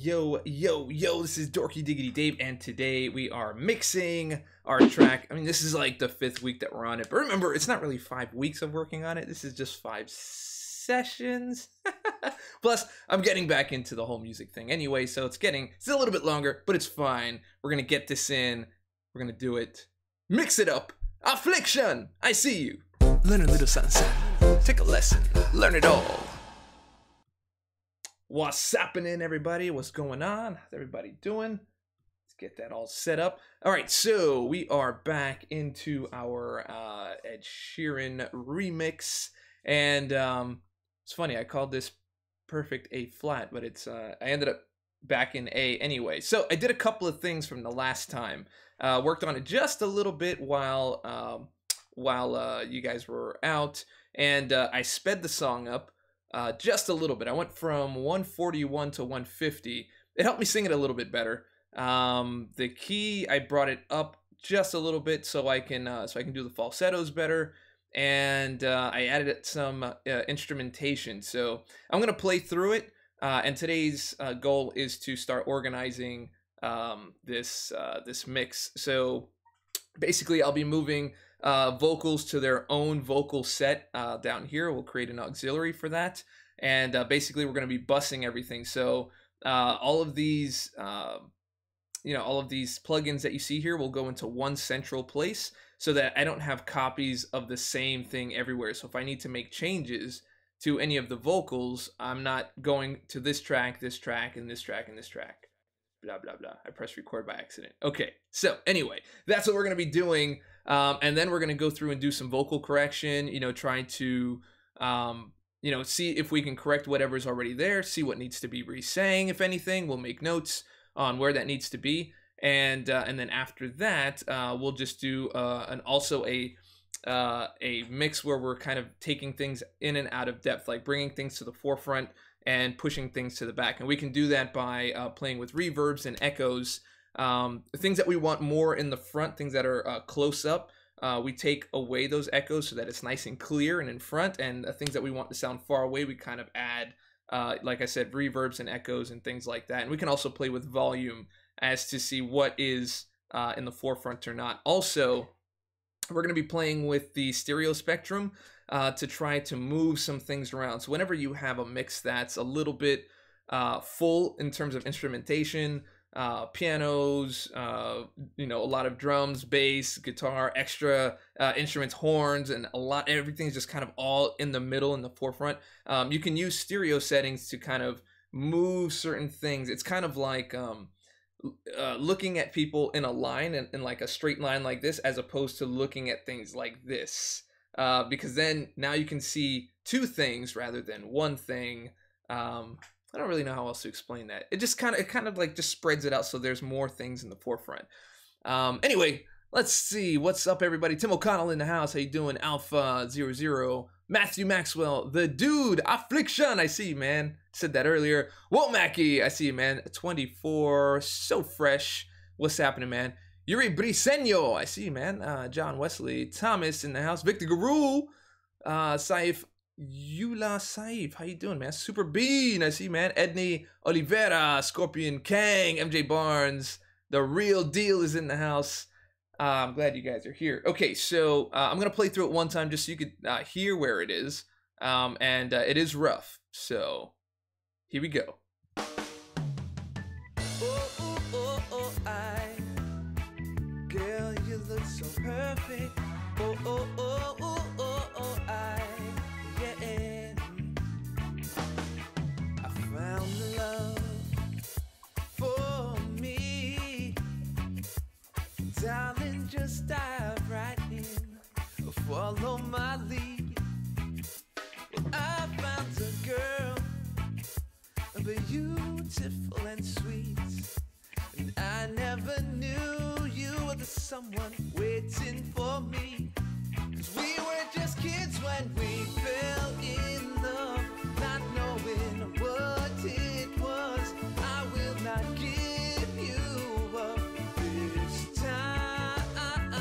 Yo, this is Dorky Diggedy Dave, and today we are mixing our track. I mean, this is like the 5th week that we're on it, but remember, it's not really 5 weeks of working on it. This is just 5 sessions. Plus, I'm getting back into the whole music thing anyway, so it's a little bit longer, but it's fine. We're gonna get this in. We're gonna do it. Mix it up. Affliction, I see you. Learn a little something. Take a lesson. Learn it all. What's happening, everybody? What's going on? How's everybody doing? Let's get that all set up. All right, so we are back into our Ed Sheeran remix, and it's funny. I called this Perfect A flat, but it's I ended up back in A anyway. So I did a couple of things from the last time. Worked on it just a little bit while you guys were out, and I sped the song up. Just a little bit. I went from 141 to 150. It helped me sing it a little bit better. The key, I brought it up just a little bit so I can do the falsettos better, and I added some instrumentation. So I'm gonna play through it, and today's goal is to start organizing this mix. So basically, I'll be moving vocals to their own vocal set down here. We'll create an auxiliary for that, and basically we're going to be bussing everything. So all of these plugins that you see here will go into one central place, so that I don't have copies of the same thing everywhere. So if I need to make changes to any of the vocals, I'm not going to this track, and this track, and this track. Blah, blah, blah. I pressed record by accident. Okay, so anyway, that's what we're going to be doing. And then we're going to go through and do some vocal correction, trying to, see if we can correct whatever's already there, see what needs to be re-sang, if anything. We'll make notes on where that needs to be. And then after that, we'll just do also a mix where we're kind of taking things in and out of depth, like bringing things to the forefront and pushing things to the back. And we can do that by playing with reverbs and echoes. Things that we want more in the front, things that are close up, we take away those echoes so that it's nice and clear and in front. And things that we want to sound far away, we kind of add, like I said, reverbs and echoes and things like that. And we can also play with volume as to see what is in the forefront or not. Also, we're going to be playing with the stereo spectrum to try to move some things around. So whenever you have a mix that's a little bit full in terms of instrumentation, pianos, a lot of drums, bass, guitar, extra instruments, horns, and everything's just kind of all in the middle, in the forefront. You can use stereo settings to kind of move certain things. It's kind of like looking at people in a line, in like a straight line like this, as opposed to looking at things like this. Because then now you can see two things rather than one thing. I don't really know how else to explain that. It kind of like just spreads it out so there's more things in the forefront. Anyway, let's see what's up, everybody. Tim O'Connell in the house. How you doing? Alpha 00. Matthew Maxwell, the dude. Affliction, I see you, man. Said that earlier. Womacky, I see you, man. 24, so fresh. What's happening, man? Yuri Briseño, I see you, man. John Wesley, Thomas in the house. Victor Guru, Saif, Yula Saif, how you doing, man? Super Bean, I see you, man. Edney Oliveira, Scorpion Kang, MJ Barnes, the real deal is in the house. I'm glad you guys are here. Okay, so I'm gonna play through it one time just so you could hear where it is, and it is rough. So here we go. Girl, you look so perfect. Yeah. I found the love for me. Darling, just dive right in. Follow my lead. Well, I found a girl, beautiful and sweet. And I never knew you were the someone waiting for me. 'Cause we were just kids when we fell in love, not knowing what it was. I will not give you up this time.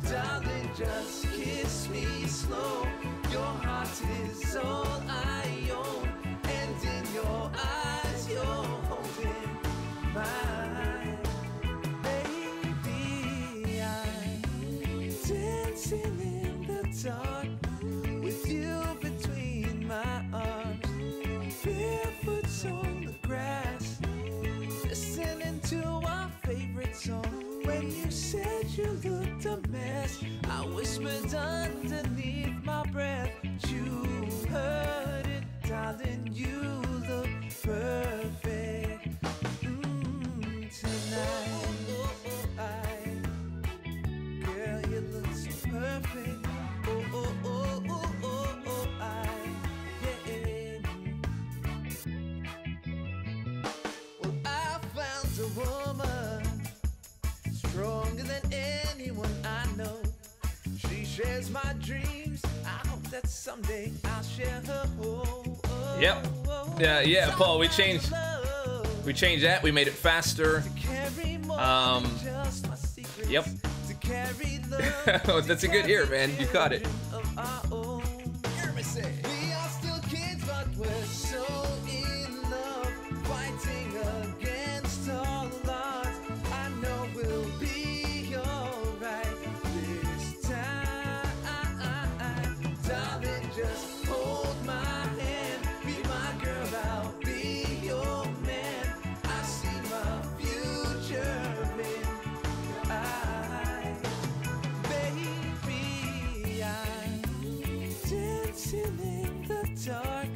Darling, just kiss me slow. Your heart is all I own, and in your eyes you're holding dark, with you between my arms, barefoot on the grass, listening to our favorite song. When you said you looked a mess, I whispered underneath my breath, you heard it, darling, you look perfect tonight. Girl, you look so perfect. Well, I found a woman stronger than anyone I know. She shares my dreams. I hope that someday I'll share her home. Yep. Yeah, Paul, we changed that. We made it faster. Yep. That's a good ear, man. You caught it. We are still kids, but we're so in love, fighting against all odds. I know we'll be alright this time. Darling, just hold my hand, be my girl, I'll be your man. I see my future in your eyes. Baby, I'm dancing in the dark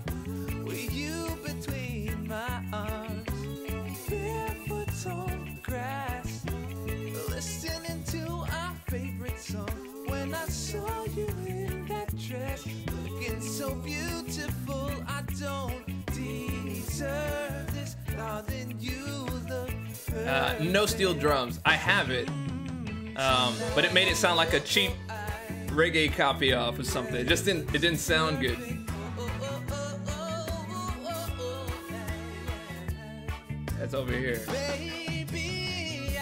with you between my arms, barefoot on the grass, listening to our favorite song. When I saw you in that dress, looking so beautiful, I don't deserve this, darling, you look perfect. No steel drums. I have it, but it made it sound like a cheap reggae copy off or something. It didn't sound good. That's over here. Baby,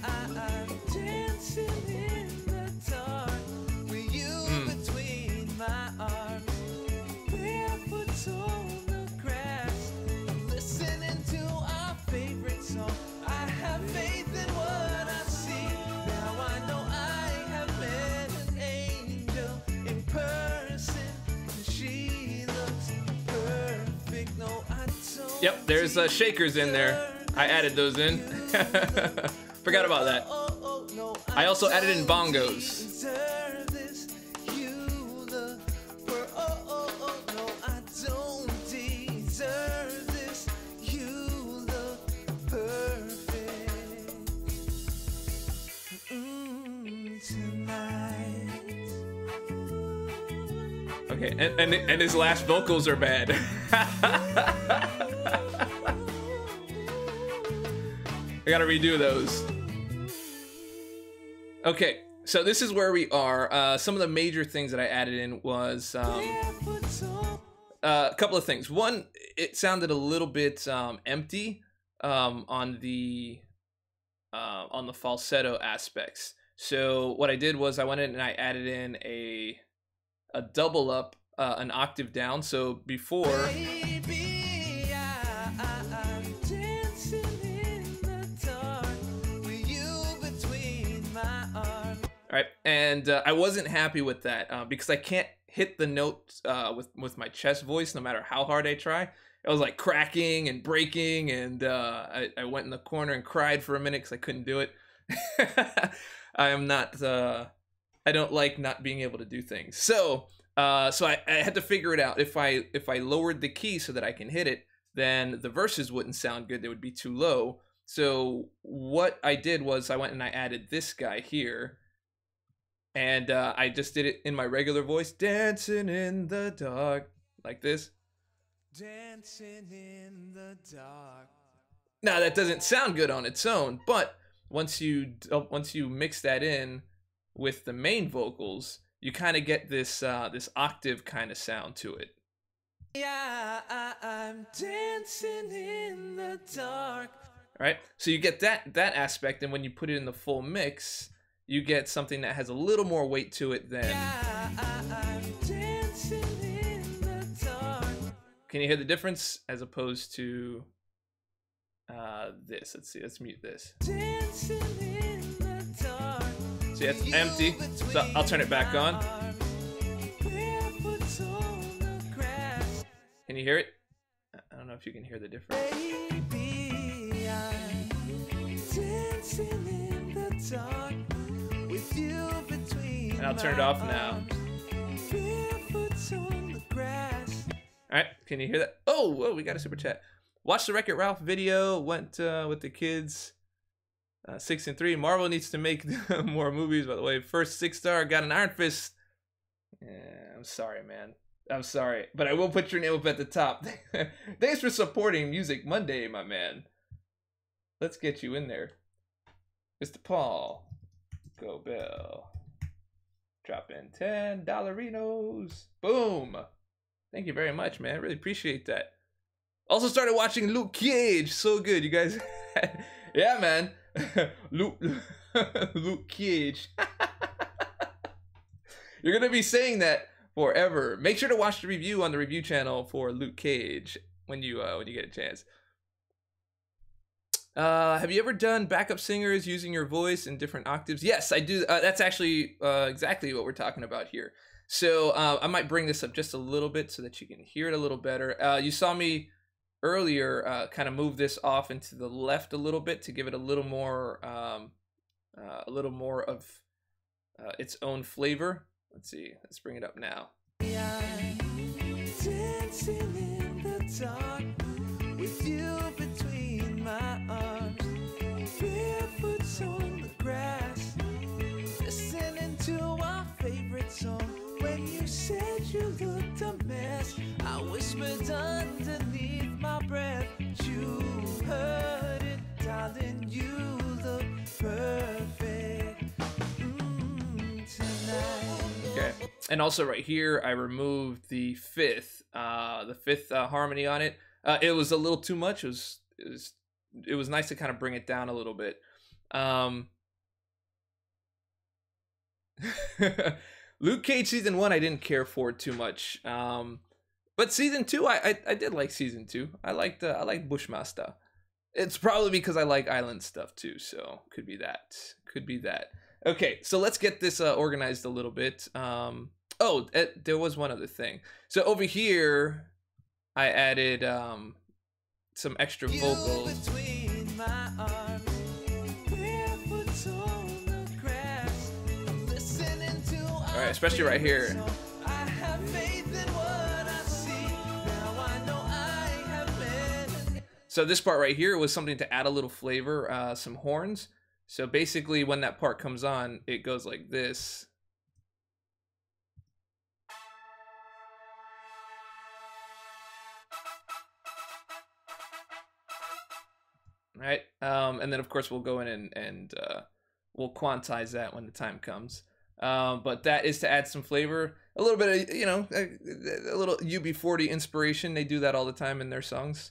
I'm dancing in the dark with you between my arms, barefoot on the grass, listening to our favorite song. I have faith in what I see. Now I know I have met an angel in person, and she looks perfect. No, I don't. Yep, there's shakers in there. I added those in. Forgot about that. I also added in bongos. Deserve this, you look no, I don't deserve this, you look perfect tonight. Okay, and his last vocals are bad. I gotta redo those. Okay, so this is where we are. Some of the major things that I added in was a couple of things. One, it sounded a little bit empty on the falsetto aspects. So what I did was I went in and I added in a double up, an octave down. So before. Baby, I'm dancing in the dark with you between my arms. All right, and I wasn't happy with that because I can't hit the note with my chest voice no matter how hard I try. It was like cracking and breaking, and I went in the corner and cried for a minute because I couldn't do it. I am not. I don't like not being able to do things. So I had to figure it out. If I lowered the key so that I can hit it, then the verses wouldn't sound good. They would be too low. So what I did was I went and I added this guy here. And I just did it in my regular voice, dancing in the dark, like this. Dancing in the dark. Now that doesn't sound good on its own, but once you mix that in with the main vocals, you kind of get this this octave kind of sound to it. Yeah, I'm dancing in the dark. All right, so you get that aspect, and when you put it in the full mix, you get something that has a little more weight to it than. Yeah, I'm dancing in the dark. Can you hear the difference as opposed to this? Let's see. Let's mute this. Dancing in the dark. See, that's empty. So I'll turn it back on. you hear it? I don't know if you can hear the difference. Baby, I'm dancing in the dark with you between. And I'll turn it off now. Barefoot on the grass. All right, can you hear that? Oh, whoa, we got a super chat. Watch the Wreck-It Ralph video. Went with the kids. 6 and 3. Marvel needs to make more movies. By the way, first 6-star got an Iron Fist. Yeah, I'm sorry, man. I'm sorry, but I will put your name up at the top. Thanks for supporting Music Monday, my man. Let's get you in there. Mr. Paul. Go Bell. Drop in $10. Boom. Thank you very much, man. I really appreciate that. Also started watching Luke Cage. So good, you guys. Yeah, man. Luke Cage. You're going to be saying that forever. Make sure to watch the review on the review channel for Luke Cage when you get a chance. Have you ever done backup singers using your voice in different octaves? Yes, I do. That's actually exactly what we're talking about here. So I might bring this up just a little bit so that you can hear it a little better. You saw me earlier kind of move this off into the left a little bit to give it a little more of its own flavor. Let's see. Let's bring it up now. Dancing in the dark with you between my arms, barefoot on the grass, listening to our favorite song. When you said you looked a mess, I whispered underneath my breath. You heard it, darling. You look perfect tonight. Okay. And also right here, I removed the fifth harmony on it. It was a little too much. It was nice to kind of bring it down a little bit. Luke Cage season 1, I didn't care for it too much. But season 2, I did like season 2. I liked Bushmaster. It's probably because I like island stuff too, so could be that. Could be that. Okay, so let's get this organized a little bit. There was one other thing. So over here, I added some extra vocals. All right, especially right here. So this part right here was something to add a little flavor, some horns. So basically when that part comes on, it goes like this. Right? And then of course we'll go in and we'll quantize that when the time comes. But that is to add some flavor, a little bit of, a little UB40 inspiration. They do that all the time in their songs.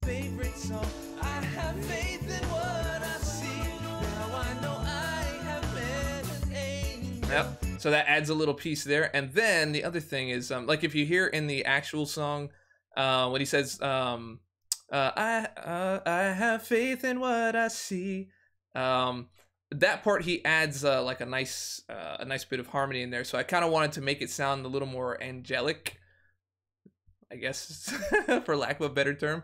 Favorite song. I have faith in what I see. Now I know I have met an angel. Yep. So that adds a little piece there. And then the other thing is, like if you hear in the actual song, when he says, I have faith in what I see. That part he adds like a nice bit of harmony in there. So I kind of wanted to make it sound a little more angelic, I guess, for lack of a better term.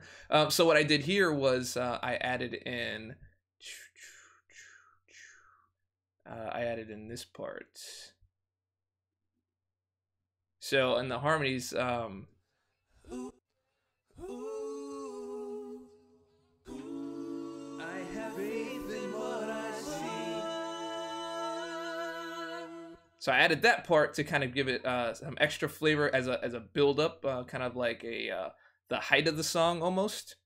So what I did here was I added in this part. So in the harmonies, so I added that part to kind of give it some extra flavor as a build up, kind of like the height of the song almost.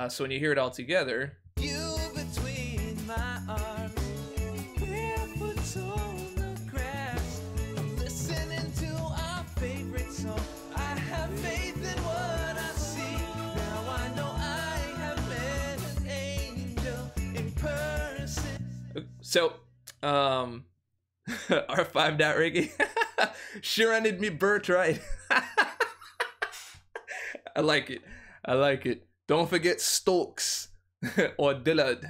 So when you hear it all together, you between my arms, barefoot on the grass, listening to our favorite song. I have faith in what I see. Now I know I have met an angel in person. So, R5 Reggae. Sheeran did me birthright. I like it. I like it. Don't forget Stokes or Dillard.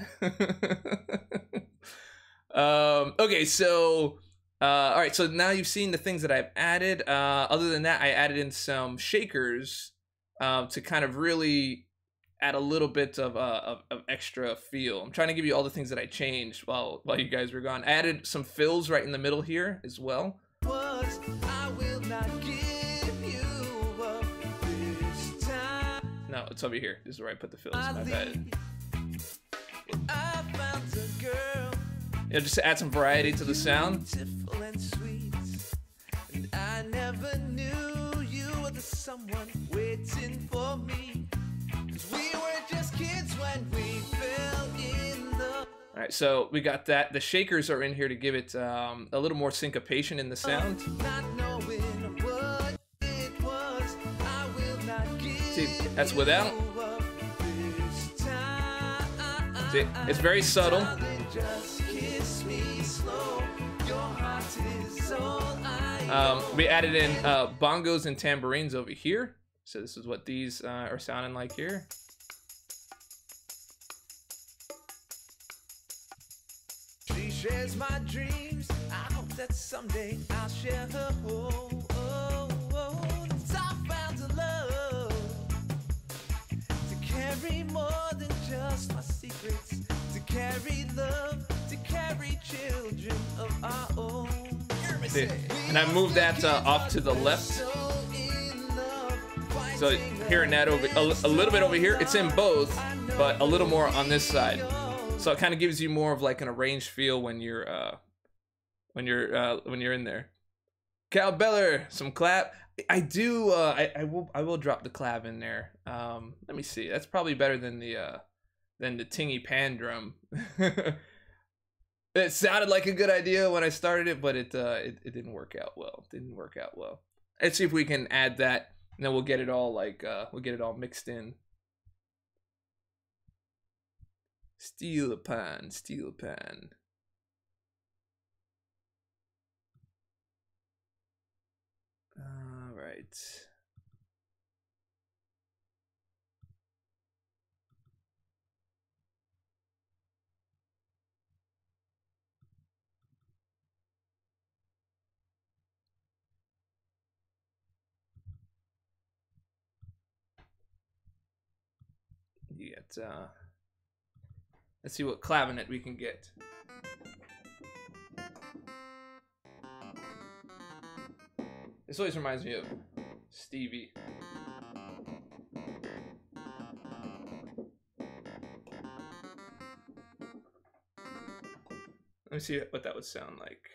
Okay, so All right, so now you've seen the things that I've added. Other than that, I added in some shakers to kind of really add a little bit of extra feel. I'm trying to give you all the things that I changed while you guys were gone. I added some fills right in the middle here as well. I will not give you up this time. No, it's over here. This is where I put the fills. My bad. I found a girl. Yeah, just to add some variety to the sound. Beautiful and sweet. And I never knew you were the someone waiting for me. 'Cause we were just kids when we fell in love. All right, so we got that. The shakers are in here to give it a little more syncopation in the sound. Not knowing what it was, I will not give. See, that's without. you up this time. See, it's very subtle. Darling, just kiss me slow. Your heart is all I We added in bongos and tambourines over here. So this is what these are sounding like here. She shares my dreams. I hope that someday I'll share her home. I found a love to carry more than just my secrets, to carry love, to carry children of our own. See, and I moved that off to the left. So hearing that over a little bit over here, it's in both, but a little more on this side. So it kind of gives you more of like an arranged feel when you're in there. Cal Beller, some clap. I do. I will drop the clap in there. Let me see. That's probably better than the tingy pan drum. It sounded like a good idea when I started it, but it didn't work out well. Let's see if we can add that, and then we'll get it all mixed in. Steel pan. All right. You get let's see what clavinet we can get. This always reminds me of Stevie. Let me see what that would sound like.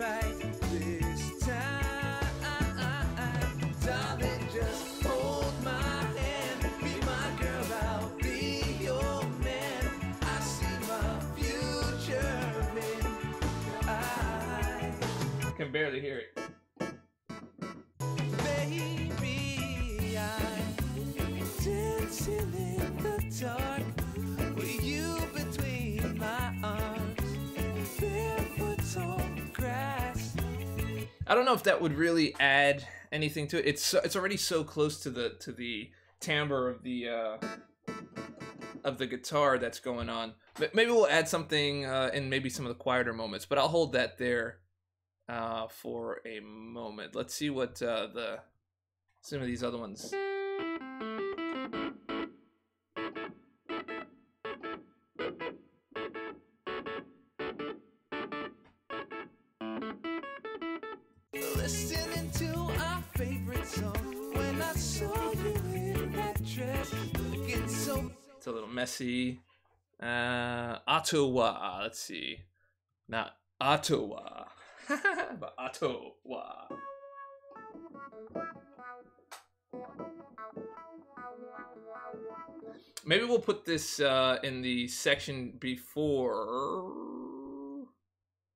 Right this time, darling, just hold my hand, be my girl, I'll be your man. I see my future in your eyes. I can barely hear it. Baby, I'm dancing in the dark with you between my arms, barefoot on grass. I don't know if that would really add anything to it. It's already so close to the timbre of the guitar that's going on. But maybe we'll add something in maybe some of the quieter moments. But I'll hold that there for a moment. Let's see what some of these other ones. Listening to our favorite song when I saw you in that dress, looking so. It's a little messy. Ottawa. Let's see. Not Ottawa. But Ottawa. Maybe we'll put this in the section before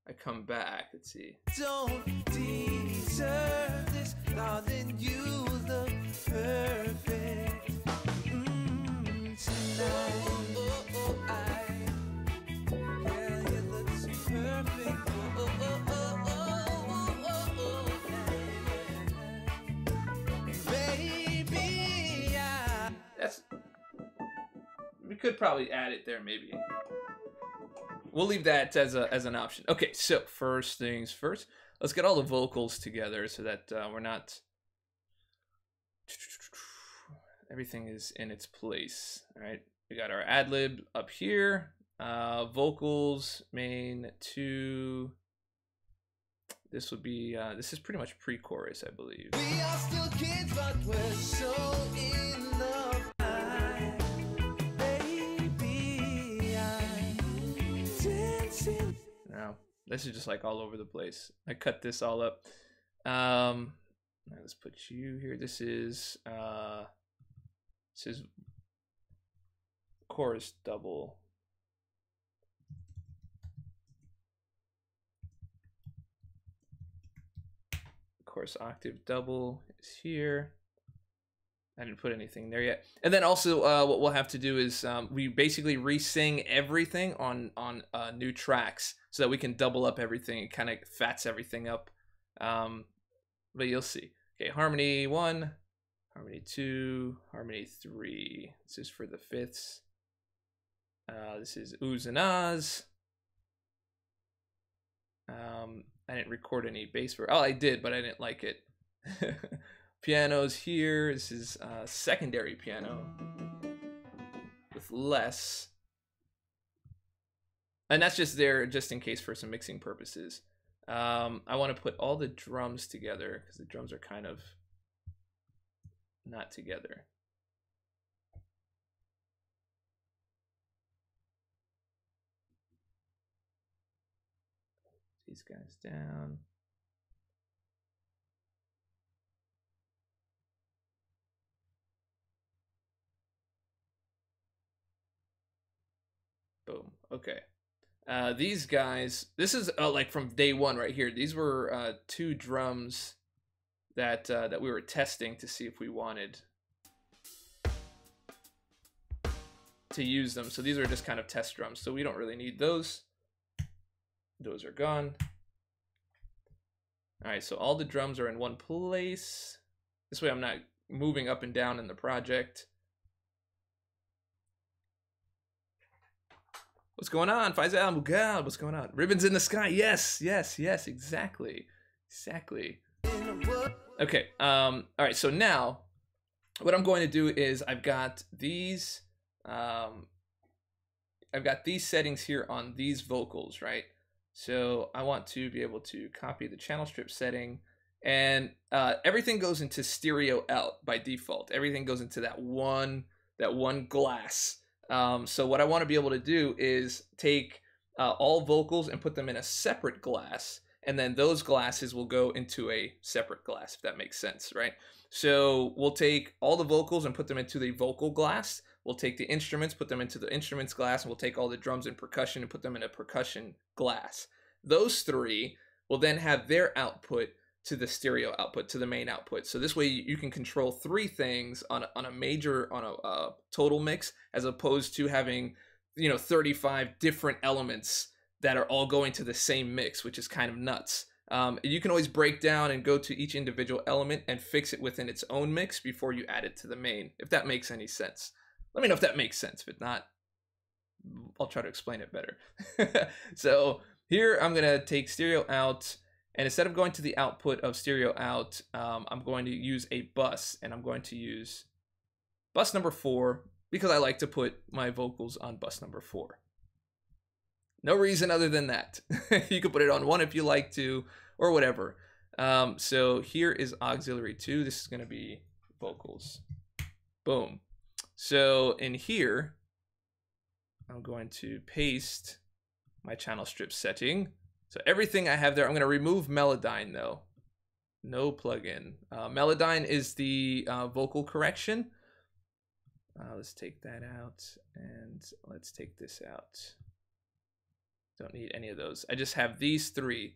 I come back. Let's see. Don't deserve this, darling. You look perfect tonight. Yeah, you look so perfect. Baby, That's. We could probably add it there, maybe. we'll leave that as an option. Okay, so first things first, let's get all the vocals together so that we're not. Everything is in its place. All right, we got our ad lib up here. Vocals main 2. This would be this is pretty much pre-chorus, I believe. We are still kids, but we're so in love. Baby, I'm dancing. No, this is just like all over the place. I cut this all up. Let's put you here. This is chorus double. Chorus octave double is here. I didn't put anything there yet. And then also what we'll have to do is we basically re-sing everything on new tracks so that we can double up everything. It kind of fats everything up. But you'll see. Okay, harmony 1, harmony 2, harmony 3. This is for the fifths. This is oohs and ahs. I didn't record any bass. Oh, I did, but I didn't like it. Piano's here. This is secondary piano with less. And that's just there just in case for some mixing purposes. I want to put all the drums together because the drums are kind of not together. These guys down. Boom. Okay. These guys, this is like from day one right here. These were 2 drums that that we were testing to see if we wanted to use them. So these are just kind of test drums. So we don't really need those. Those are gone. All right, so all the drums are in one place. This way I'm not moving up and down in the project. What's going on? Faisal Mughal, what's going on? Ribbons in the sky. Yes, yes, yes, exactly. Exactly. Okay, all right, so now what I'm going to do is I've got these settings here on these vocals, right? So I want to be able to copy the channel strip setting, and everything goes into stereo out by default. Everything goes into that one glass. So what I want to be able to do is take all vocals and put them in a separate glass, and then those glasses will go into a separate glass, if that makes sense, right? So we'll take all the vocals and put them into the vocal glass. We'll take the instruments, put them into the instruments glass, and we'll take all the drums and percussion and put them in a percussion glass. Those 3 will then have their output to the stereo output, to the main output. So this way you can control 3 things on a total mix, as opposed to having, 35 different elements that are all going to the same mix, which is kind of nuts. You can always break down and go to each individual element and fix it within its own mix before you add it to the main, if that makes any sense. Let me know if that makes sense. If not, I'll try to explain it better. So here I'm going to take stereo out, and instead of going to the output of stereo out, I'm going to use a bus, and I'm going to use bus number 4 because I like to put my vocals on bus number 4. No reason other than that. You can put it on 1 if you like to, or whatever. So here is auxiliary 2. This is going to be vocals. Boom. So in here, I'm going to paste my channel strip setting. So everything I have there, I'm going to remove Melodyne though. No plugin. Melodyne is the vocal correction. Let's take that out, and let's take this out. Don't need any of those. I just have these 3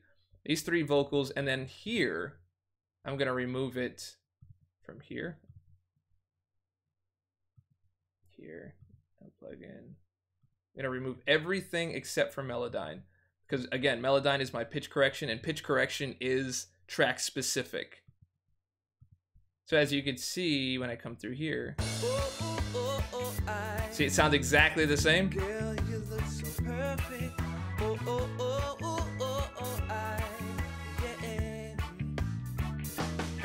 vocals, and then here, I'm going to remove it from here. Here, no plugin. I'm going to remove everything except for Melodyne. Because again, Melodyne is my pitch correction, and pitch correction is track specific. So as you can see when I come through here, see, it sounds exactly the same. Girl, you look so perfect.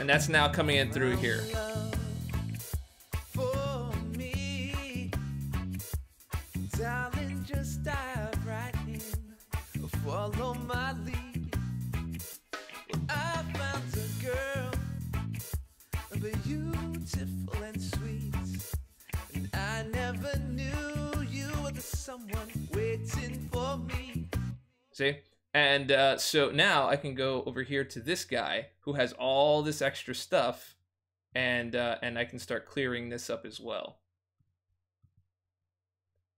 And that's now coming in through here. For me, darling, just dive right in. Follow my lead. Well, I found a girl, beautiful and sweet. And I never knew you were the someone waiting for me. See? And so now I can go over here to this guy who has all this extra stuff, and I can start clearing this up as well.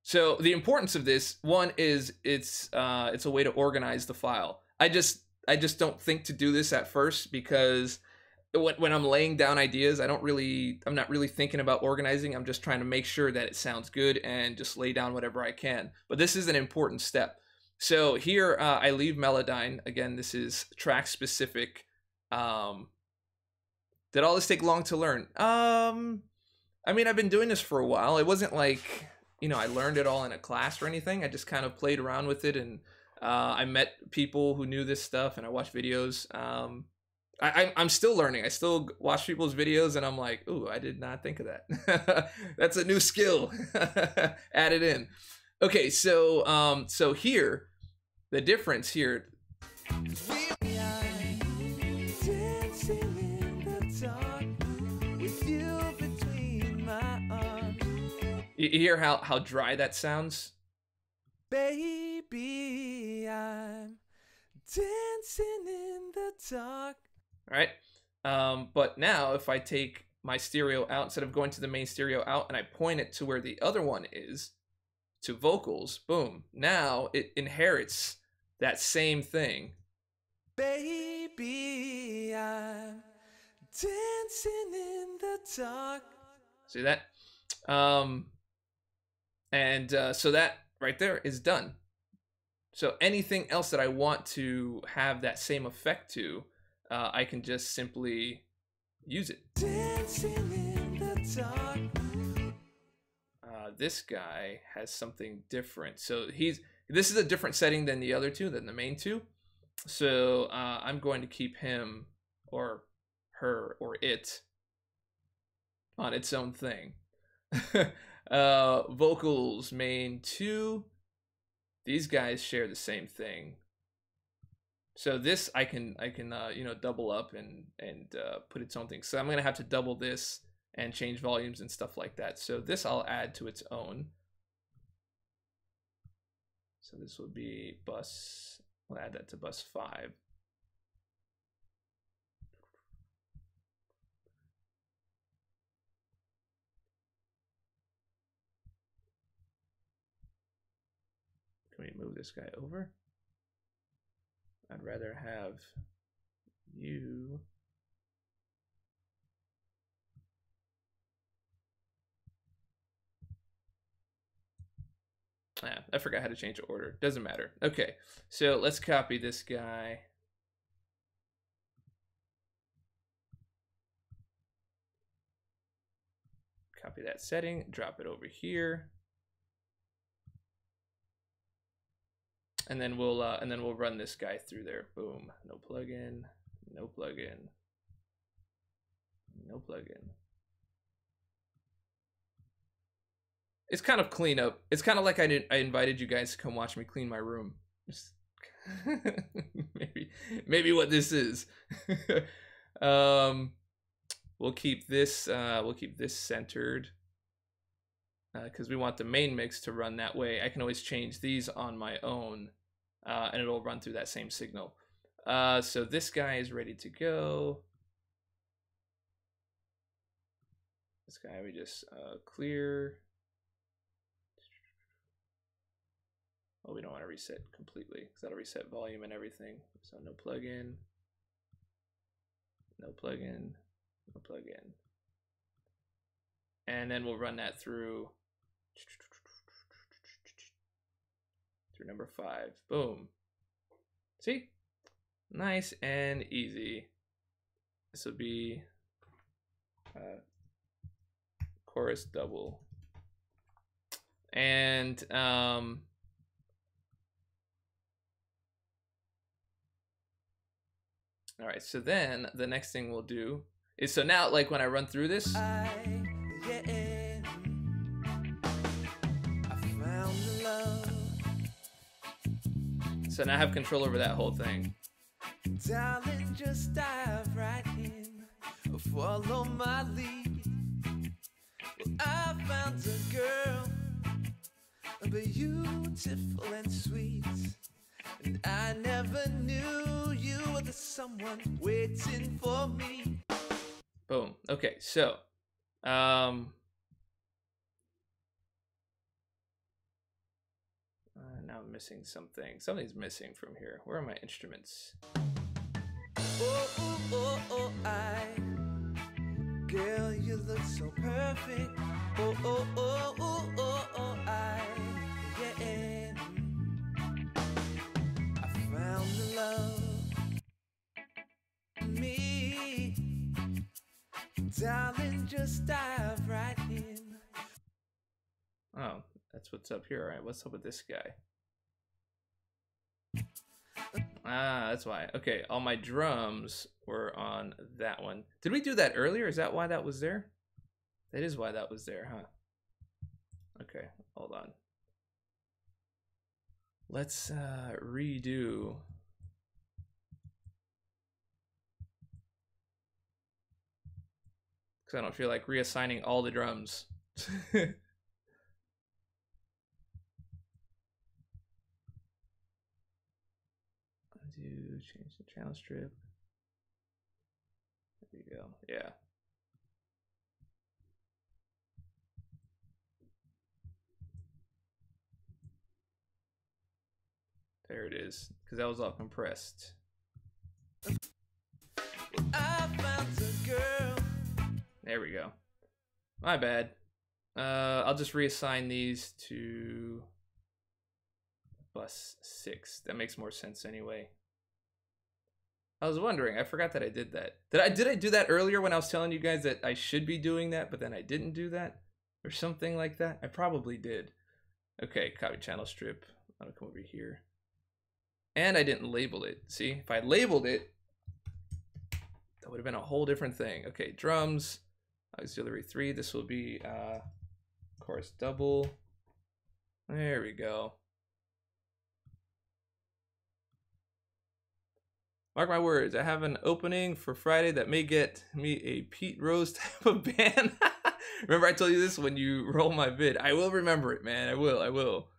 So the importance of this one is it's a way to organize the file. I just don't think to do this at first, because when I'm laying down ideas, I'm not really thinking about organizing. I'm just trying to make sure that it sounds good and just lay down whatever I can. But this is an important step. So here I leave Melodyne. Again, this is track specific. Did all this take long to learn? I mean, I've been doing this for a while. It wasn't like, you know, I learned it all in a class or anything. I just kind of played around with it, and I met people who knew this stuff, and I watched videos. I'm still learning. I still watch people's videos, and I'm like, ooh, I did not think of that. That's a new skill. Add it in. Okay, so so here, the difference here. We are dancing in the dark with you between my arms. You hear how dry that sounds? Baby, I'm dancing in the dark. All right. But now if I take my stereo out, instead of going to the main stereo out, and I point it to where the other one is, to vocals, boom, now it inherits that same thing. Baby, I'm dancing in the dark. See that? So that right there is done. So anything else that I want to have that same effect to, I can just simply use it. Dancing in the dark. This guy has something different. So this is a different setting than the other two, than the main two. So I'm going to keep him or her or it on its own thing. Vocals, main 2. These guys share the same thing. So this I can you know, double up and put its own thing. So I'm gonna have to double this and change volumes and stuff like that. So this I'll add to its own. So this will be bus. We'll add that to bus 5. Can we move this guy over? I'd rather have you. I forgot how to change the order. Doesn't matter. Okay, so let's copy this guy. Copy that setting, drop it over here. And then we'll run this guy through there. Boom. No plugin. No plugin. No plugin. It's kind of cleanup. It's kind of like I invited you guys to come watch me clean my room. maybe what this is. We'll keep this centered because we want the main mix to run that way. I can always change these on my own, and it'll run through that same signal. So this guy is ready to go. This guy we just clear. Oh, we don't want to reset completely because that'll reset volume and everything. So no plugin, no plugin, no plugin. And then we'll run that through number 5. Boom. See? Nice and easy. This will be chorus double. And all right, so then the next thing we'll do is so now like when I run through this, I found the love. so now I have control over that whole thing. Darling, just dive right in. Follow my lead. Well, I found a girl, beautiful and sweet. And I never knew you were the someone waiting for me. Boom. Okay, so now I'm missing something. Something's missing from here. Where are my instruments? Oh, oh, oh, oh, girl, you look so perfect. Oh, oh, oh, oh, oh, oh, yeah. I found the love in me. Darling, just dive right in. Oh, that's what's up here. All right, what's up with this guy? Ah, that's why. Okay, all my drums were on that one. Did we do that earlier? Is that why that was there? That is why that was there, huh? Okay, hold on. Let's redo. Because I don't feel like reassigning all the drums. Change the channel strip. There you go. Yeah. There it is. Because that was all compressed. I found a girl. There we go. My bad. I'll just reassign these to bus 6. That makes more sense anyway. I was wondering. I forgot that I did that. Did I do that earlier when I was telling you guys that I should be doing that, but then I didn't do that? Or something like that? I probably did. Okay, copy channel strip. I'll come over here. And I didn't label it. See, if I labeled it, that would have been a whole different thing. Okay, drums, auxiliary 3. This will be chorus double. There we go. Mark my words, I have an opening for Friday that may get me a Pete Rose type of band. Remember I told you this when you roll my vid. I will remember it, man. I will.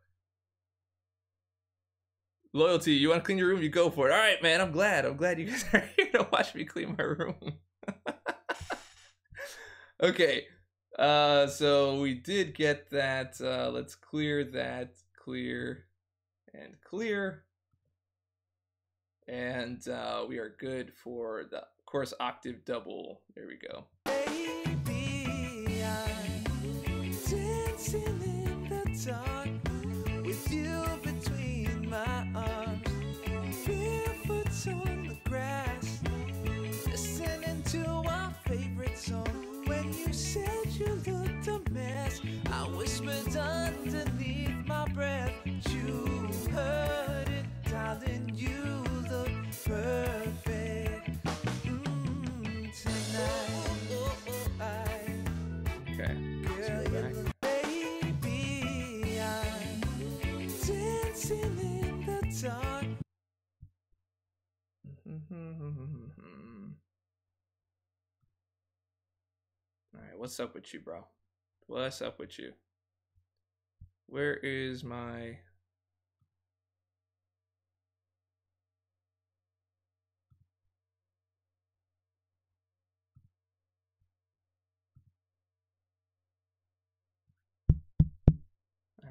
Loyalty, you want to clean your room? You go for it. All right, man. I'm glad you guys are here to watch me clean my room. Okay. So we did get that. Let's clear that. Clear. And clear. And we are good for the chorus octave double. There we go. Baby, I'm dancing in the dark with you between my arms, barefoot on the grass, listening to our favorite song. When you said you looked a mess, I whispered underneath my breath, you heard it, darling, you look perfect tonight. Okay. Let's go back. Baby, I'm dancing in the dark. Alright, what's up with you, bro? What's up with you? Where is my...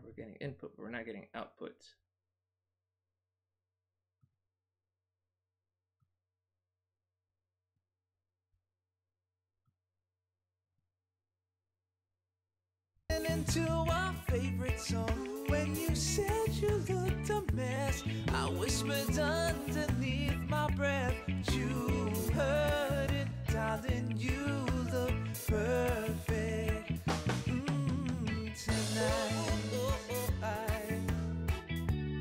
We're getting input, but we're not getting output. Into our favorite song. When you said you looked a mess, I whispered underneath my breath, you heard it, darling, you look perfect tonight.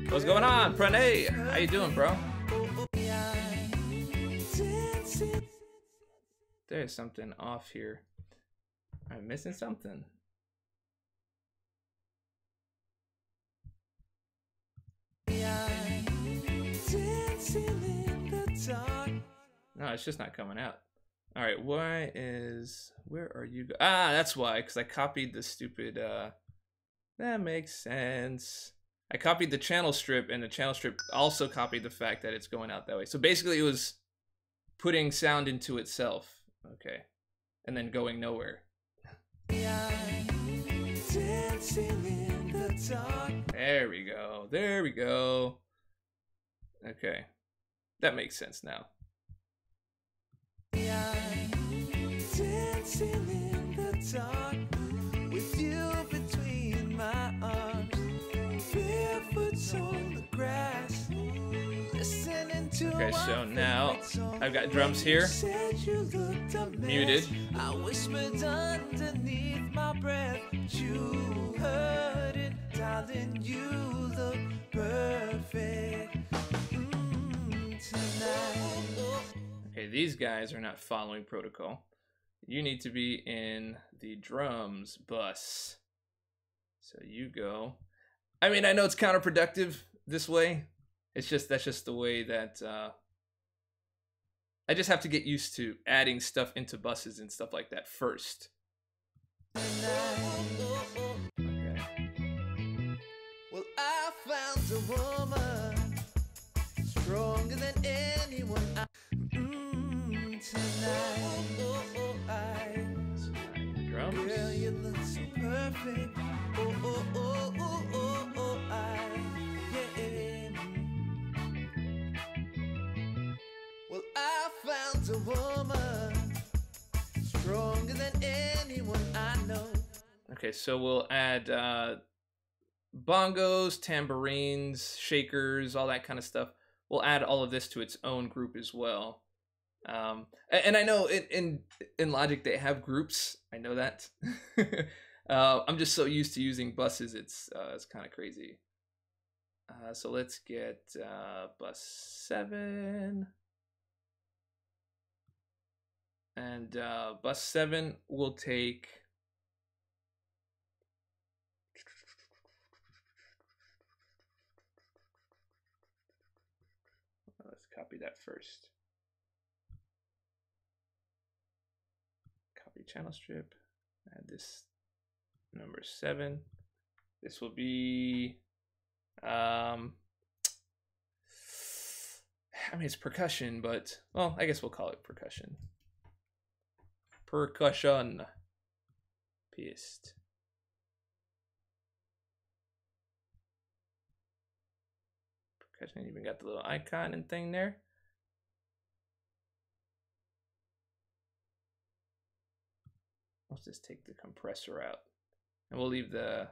What's going on, Pranay? How you doing, bro? There's something off here. I'm missing something. No, it's just not coming out. All right, where are you? Ah, that's why, because I copied the stupid, that makes sense. I copied the channel strip, and the channel strip also copied the fact that it's going out that way. So basically it was putting sound into itself. Okay. And then going nowhere. There we go. There we go. Okay. That makes sense now. Dancing in the dark with you between my arms, barefoot on the grass, listening to. Okay, so now I've got drums here muted. I whispered underneath my breath, you heard it, darling, you look perfect tonight. Okay, these guys are not following protocol. You need to be in the drums bus. So you go. I mean, I know it's counterproductive this way. It's just, that's just the way that I just have to get used to adding stuff into buses and stuff like that first. Okay. Well, I found a woman stronger than anyone. Tonight, drums. Girl, you look so perfect. Yeah. Well, I found a woman stronger than anyone I know. Okay, so we'll add bongos, tambourines, shakers, all that kind of stuff. We'll add all of this to its own group as well. And I know in Logic they have groups. I know that. I'm just so used to using buses. It's kind of crazy. So let's get bus 7, and bus 7 will take. Let's copy that first. Channel strip, add this number 7. This will be I mean, it's percussion, but well, I guess we'll call it percussion. Percussion pissed. Percussion, even got the little icon and thing there. Let's just take the compressor out, and we'll leave the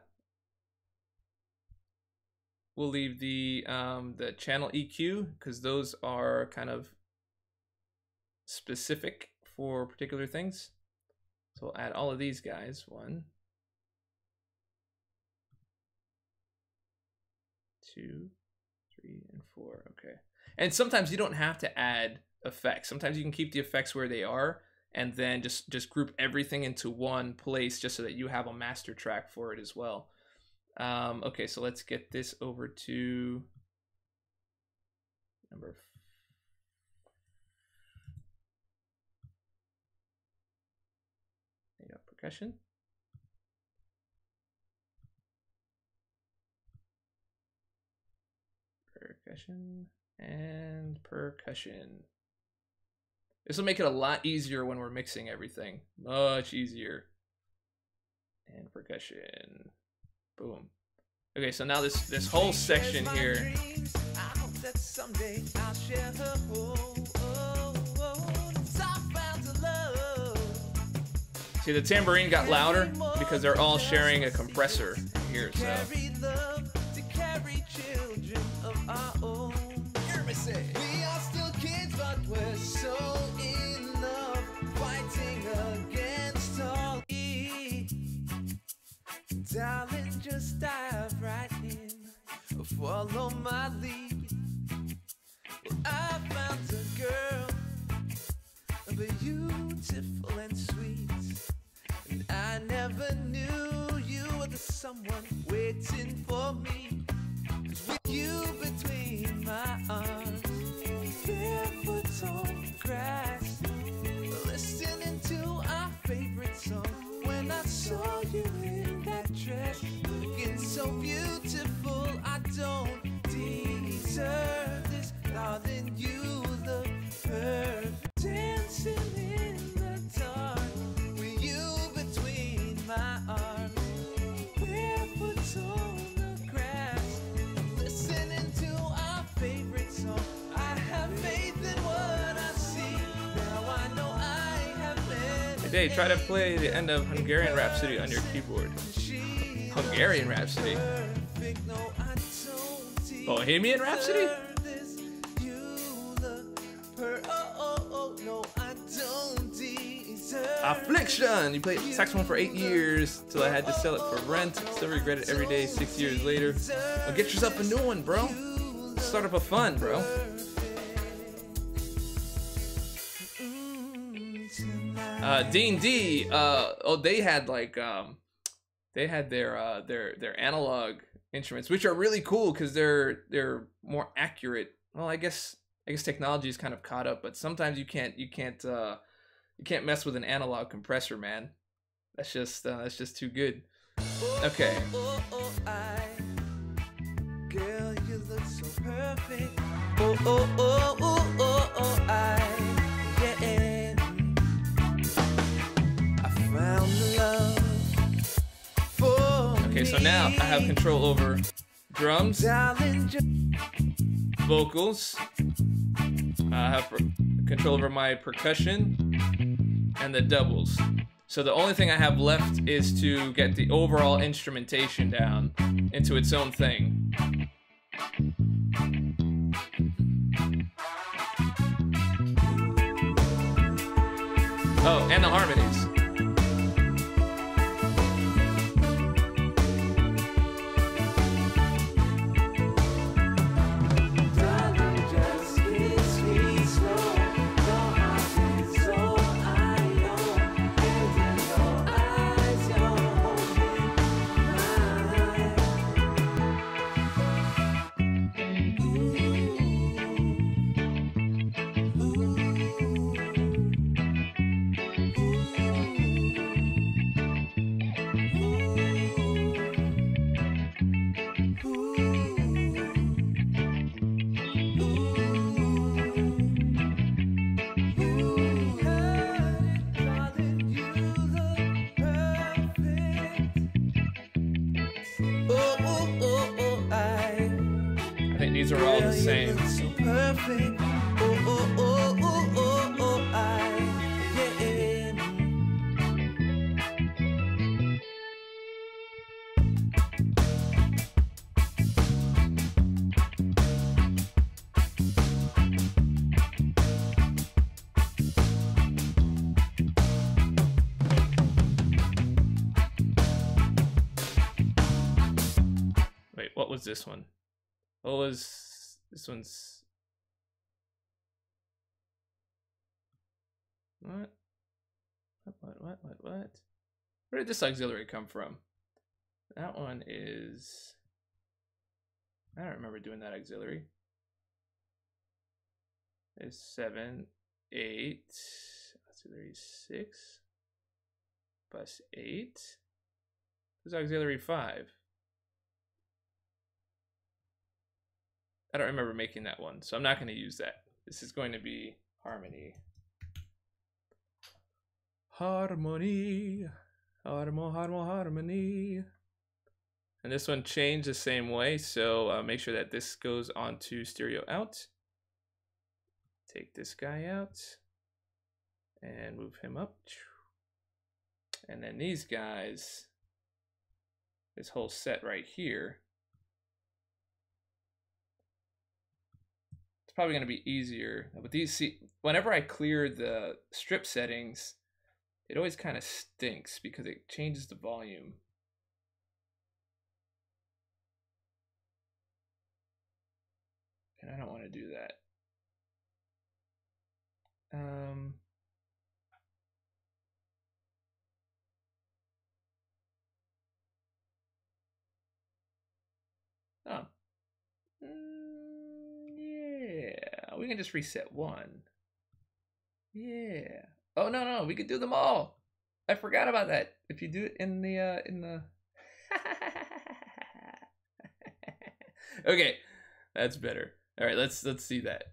channel EQ, because those are kind of specific for particular things. So we'll add all of these guys. 1, 2, 3, and 4. Okay. And sometimes you don't have to add effects. Sometimes you can keep the effects where they are, and then just group everything into one place, just so that you have a master track for it as well. Okay, so let's get this over to number 4. Percussion. Percussion and percussion. This will make it a lot easier when we're mixing everything. Much easier. And percussion. Boom. Okay, so now this whole section here. I hope that someday I'll share her See, the tambourine got louder because they're all sharing a compressor here, so. We are still kids, but we're so in love, fighting against all evil. Darling, just dive right in, follow my lead. Well, I found a girl, but you beautiful and sweet. And I never knew you were the someone waiting for me. 'Cause with you between my arms, barefoot on the grass, listening to our favorite song. When I saw you in that dress, looking so beautiful, I don't deserve this. Darling, you look perfect. Dancing in the dark, with you between my arms, barefoot on the grass, listening to our favorite song. I have faith in what I see. Now I know I have met. Today, try to play the end of Hungarian Rhapsody on your keyboard. Hungarian Rhapsody? Bohemian Rhapsody? Affliction! You played saxophone for 8 years till I had to sell it for rent. Still regret it every day 6 years later. Well, get yourself a new one, bro. Start up a fund, bro. D&D, oh, they had like, they had their analog instruments, which are really cool because they're more accurate. Well, I guess technology is kind of caught up, but sometimes you can't mess with an analog compressor, man. That's just too good. Okay. Girl, you look so perfect. I found love for Okay, so now I have control over drums, vocals. I have control over my percussion and the doubles. So the only thing I have left is to get the overall instrumentation down into its own thing. Oh, and the harmonies. These are all the same. So perfect. Wait, what was this one? What was this one's? What? Where did this auxiliary come from? That one is... I don't remember doing that auxiliary. It's 7, 8, auxiliary 6, plus 8. There's auxiliary 5. I don't remember making that one, so I'm not going to use that. This is going to be harmony. Harmony. Harmony. And this one changed the same way, so make sure that this goes onto stereo out. Take this guy out and move him up. And then these guys, this whole set right here, probably going to be easier. But these, see, whenever I clear the strip settings, it always kind of stinks because it changes the volume. And I don't want to do that. Yeah, we can just reset one. Yeah. Oh no, we could do them all. I forgot about that. If you do it in the Okay, that's better. All right, let's see that.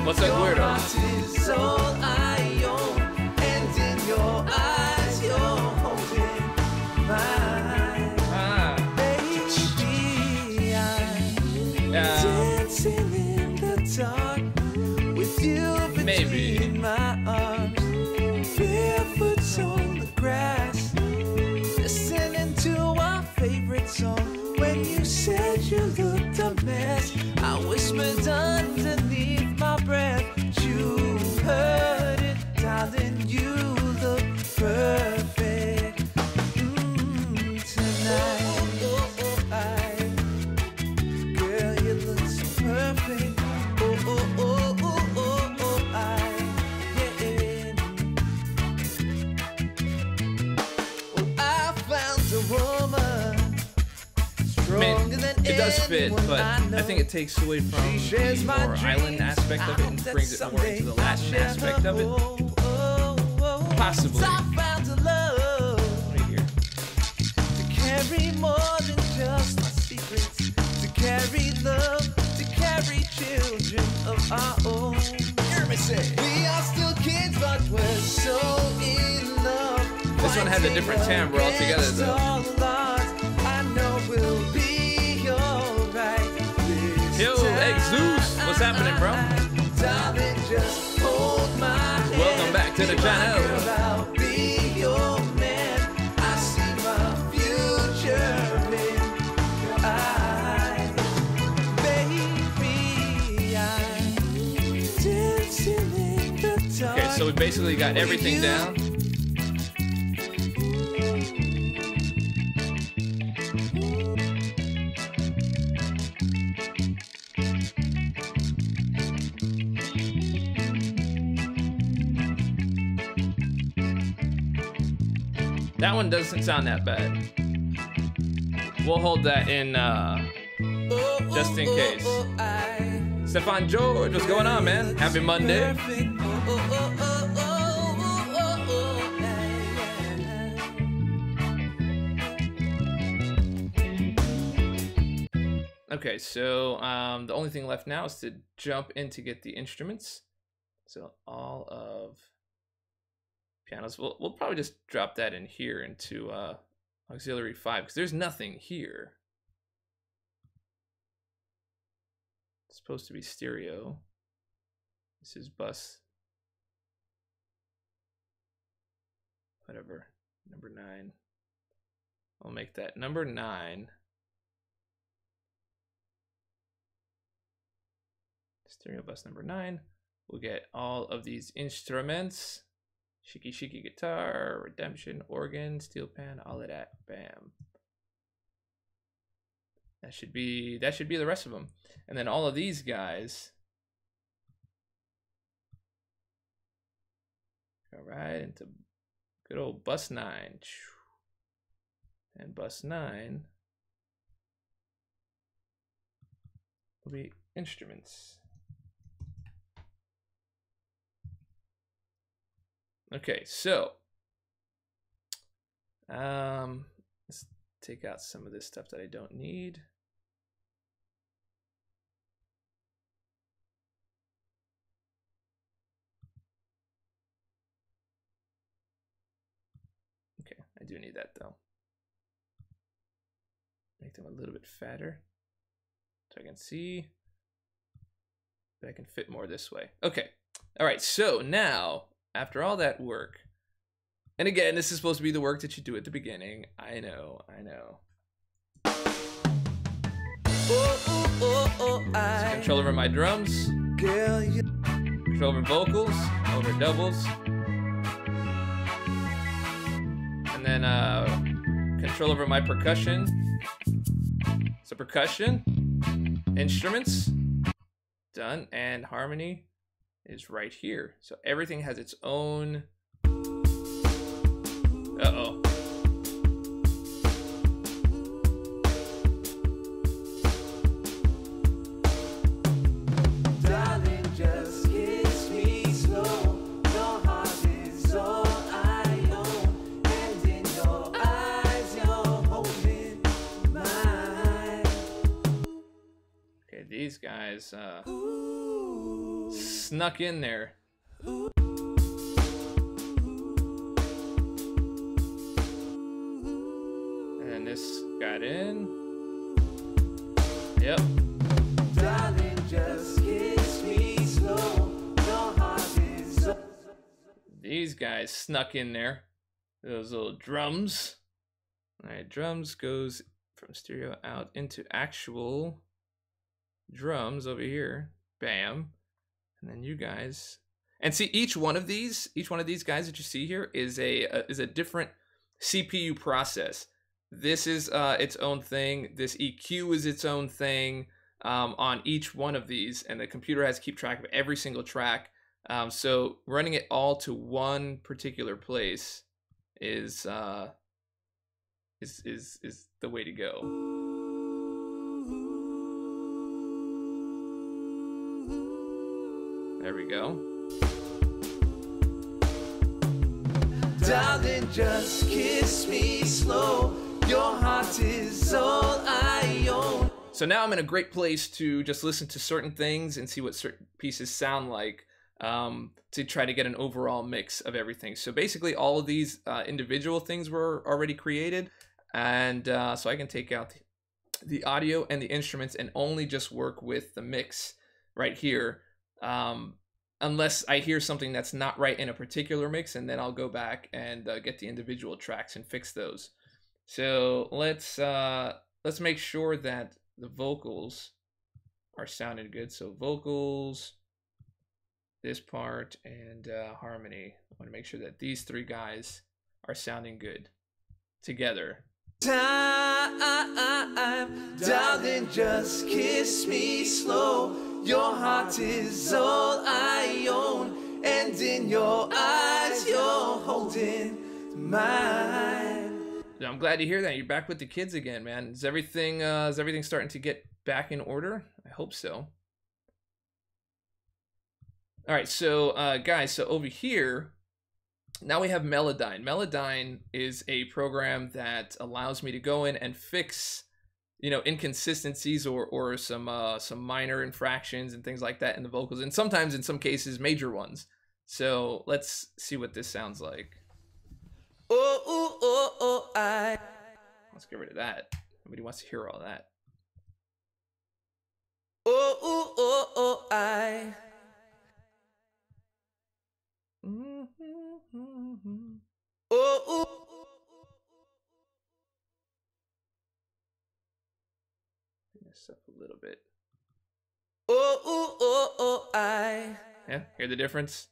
What's that weirdo? Maybe. Barefoot on the grass, listening to our favorite song. When you said you looked a mess, I whispered underneath my breath. You heard it, darling. You look perfect tonight. Girl, you look so perfect. It does fit, but I think it takes away from the more island aspect of it and brings it more into the Latin aspect of it. Possibly. Right here. To carry more than just my secrets, to carry love, to carry children of our own. Hear me say, we are still kids, but we're so in love. This one has a different timbre altogether, though. I know we'll be. Yo, hey Zeus, what's happening, bro? Welcome back to the channel. Okay, so we basically got everything down. That one doesn't sound that bad. We'll hold that in just in case. Stefan George, what's going on, man? Happy Monday. Okay, so the only thing left now is to jump in to get the instruments. So all of pianos, we'll probably just drop that in here into auxiliary 5 because there's nothing here. It's supposed to be stereo. This is bus whatever, number 9. I'll make that number 9. Stereo bus number 9. We'll get all of these instruments. Shiki guitar, redemption, organ, steel pan, all of that. Bam. That should be the rest of them. And then all of these guys go right into good old bus 9. And bus 9 will be instruments. Okay, so let's take out some of this stuff that I don't need. Okay, I do need that though. Make them a little bit fatter so I can see that I can fit more this way. Okay, all right, so now after all that work, and again, this is supposed to be the work that you do at the beginning. I know. Control over my drums, control over vocals, over doubles, and then control over my percussion. So percussion, instruments, done, and harmony is right here. So everything has its own. Uh-oh. Darling, just kiss me slow. Your heart is all I own, and in your eyes you're holding mine. Okay, these guys snuck in there. And this got in. Yep. Darling, just kiss me slow. Your heart is all. These guys snuck in there. Those little drums. All right, drums goes from stereo out into actual drums over here. Bam. And then you guys. And see, each one of these guys that you see here is a different CPU process. This is its own thing. This EQ is its own thing on each one of these, and the computer has to keep track of every single track. So running it all to one particular place is the way to go. There we go. Darling, just kiss me slow. Your heart is all I own. So now I'm in a great place to just listen to certain things and see what certain pieces sound like to try to get an overall mix of everything. So basically all of these individual things were already created, and so I can take out the audio and the instruments and only just work with the mix right here, unless I hear something that's not right in a particular mix, and then I'll go back and get the individual tracks and fix those. So let's make sure that the vocals are sounding good. So vocals, this part, and harmony. I want to make sure that these three guys are sounding good together. Time, darling, just kiss me slow. Your heart is all I own, and in your eyes you're holding mine. I'm glad to hear that you're back with the kids again, man. Is everything starting to get back in order? I hope so. All right, so guys, so over here, now we have Melodyne. Melodyne is a program that allows me to go in and fix, inconsistencies or some minor infractions and things like that in the vocals, and sometimes in some cases major ones. So let's see what this sounds like. Let's get rid of that. Nobody wants to hear all that. This up a little bit. Yeah, hear the difference?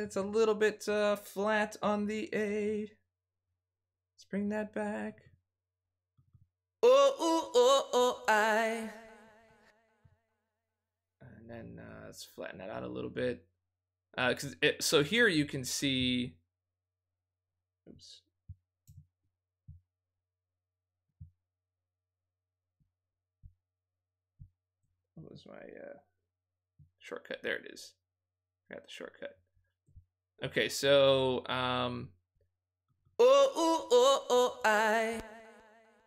It's a little bit flat on the A. Let's bring that back. And then let's flatten that out a little bit. So here you can see. Oops. What was my shortcut? There it is. I got the shortcut. Okay, so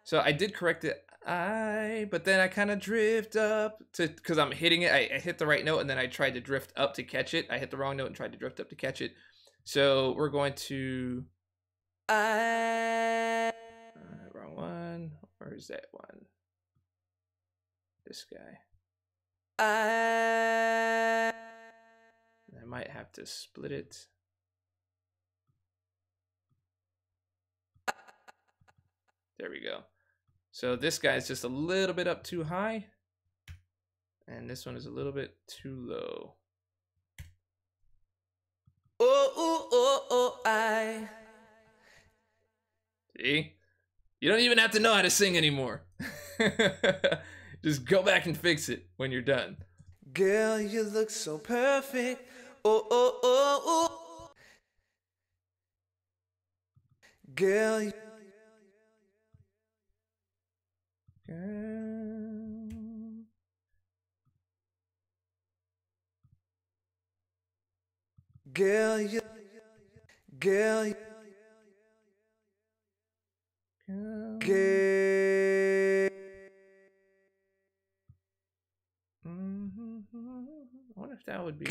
so I did correct it, but then I kind of drift up to, because I'm hitting it. I hit the right note and then I tried to drift up to catch it. I hit the wrong note and tried to drift up to catch it. So we're going to wrong one. Where is that one? This guy. I might have to split it. There we go. So this guy's just a little bit up too high, and this one is a little bit too low. See? You don't even have to know how to sing anymore. Just go back and fix it when you're done. Girl, you look so perfect. Girl, girl, you, girl, girl. I wonder if that would be.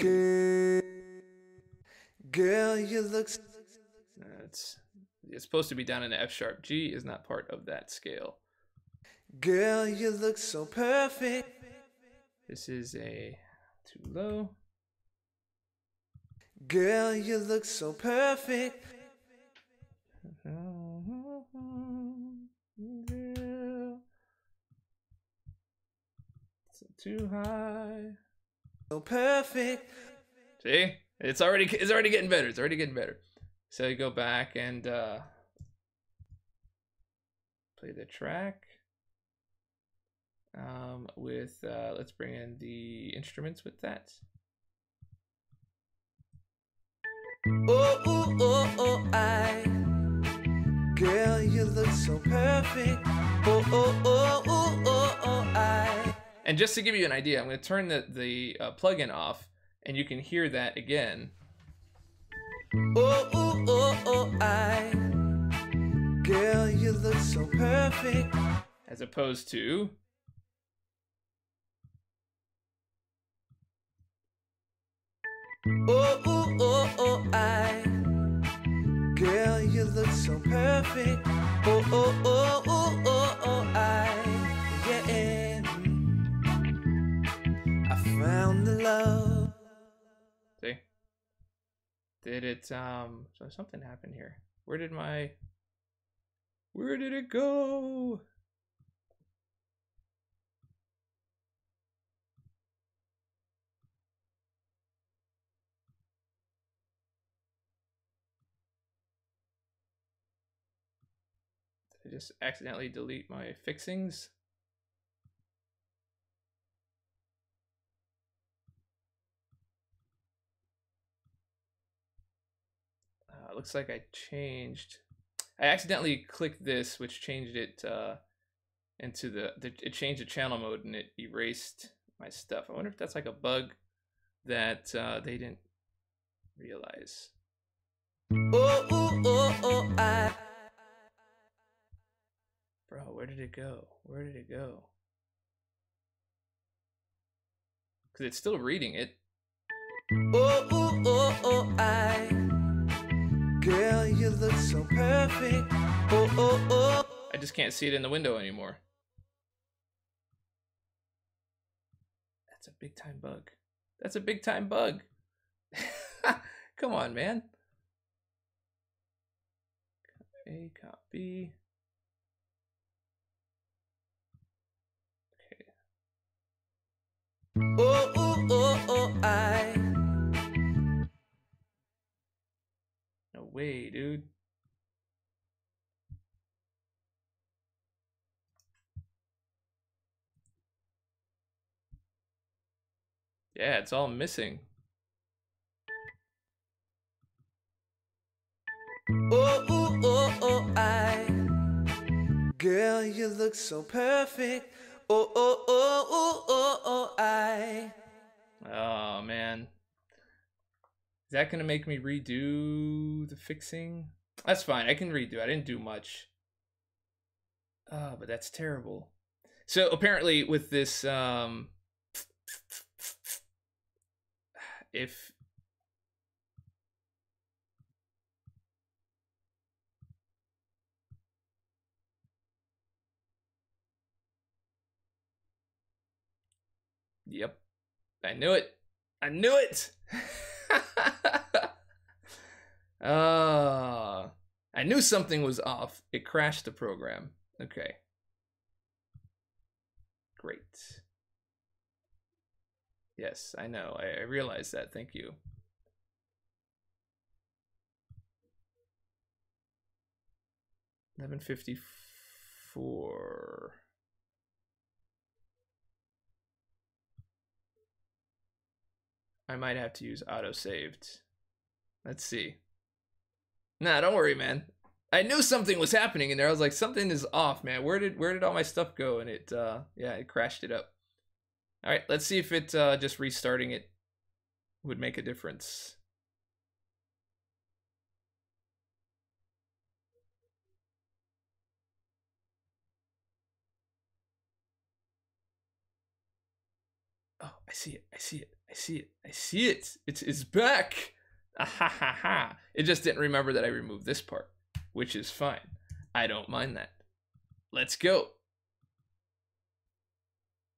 Girl, you look. It's supposed to be down in the F sharp. G is not part of that scale. Girl, you look so perfect. This is a too low. Girl, you look so perfect. It's too high. So perfect. See? It's already getting better. It's already getting better. So you go back and play the track with let's bring in the instruments with that. Girl, you look so perfect. And just to give you an idea, I'm going to turn the plugin off, and you can hear that again. Girl, you look so perfect. As opposed to girl, you look so perfect. Yeah. I found the love. see? Did it so something happened here. Where did it go? Did I just accidentally delete my fixings? Looks like I accidentally clicked this, which changed it into it changed the channel mode and it erased my stuff. I wonder if that's like a bug that they didn't realize. Bro, where did it go? Where did it go? Because it's still reading it. Girl, you look so perfect. I just can't see it in the window anymore. That's a big time bug. That's a big time bug. Come on, man. A copy. Okay. No way, dude. Yeah, it's all missing. Girl, you look so perfect. Oh man. Is that gonna make me redo the fixing? That's fine. I can redo. I didn't do much. Oh, but that's terrible. So apparently with this, if yep, I knew it. I knew it. I knew something was off. It crashed the program. Okay. Great. Yes, I know. I realized that. Thank you. $11.54. I might have to use auto-saved. Let's see. Nah, don't worry, man. I knew something was happening in there. I was like, something is off, man. Where did all my stuff go? And it yeah, it crashed it up. All right, let's see if it just restarting it would make a difference. Oh, I see it. I see it. I see it. I see it. It's back. Ah, ha, ha, ha. It just didn't remember that I removed this part, which is fine. I don't mind that. Let's go.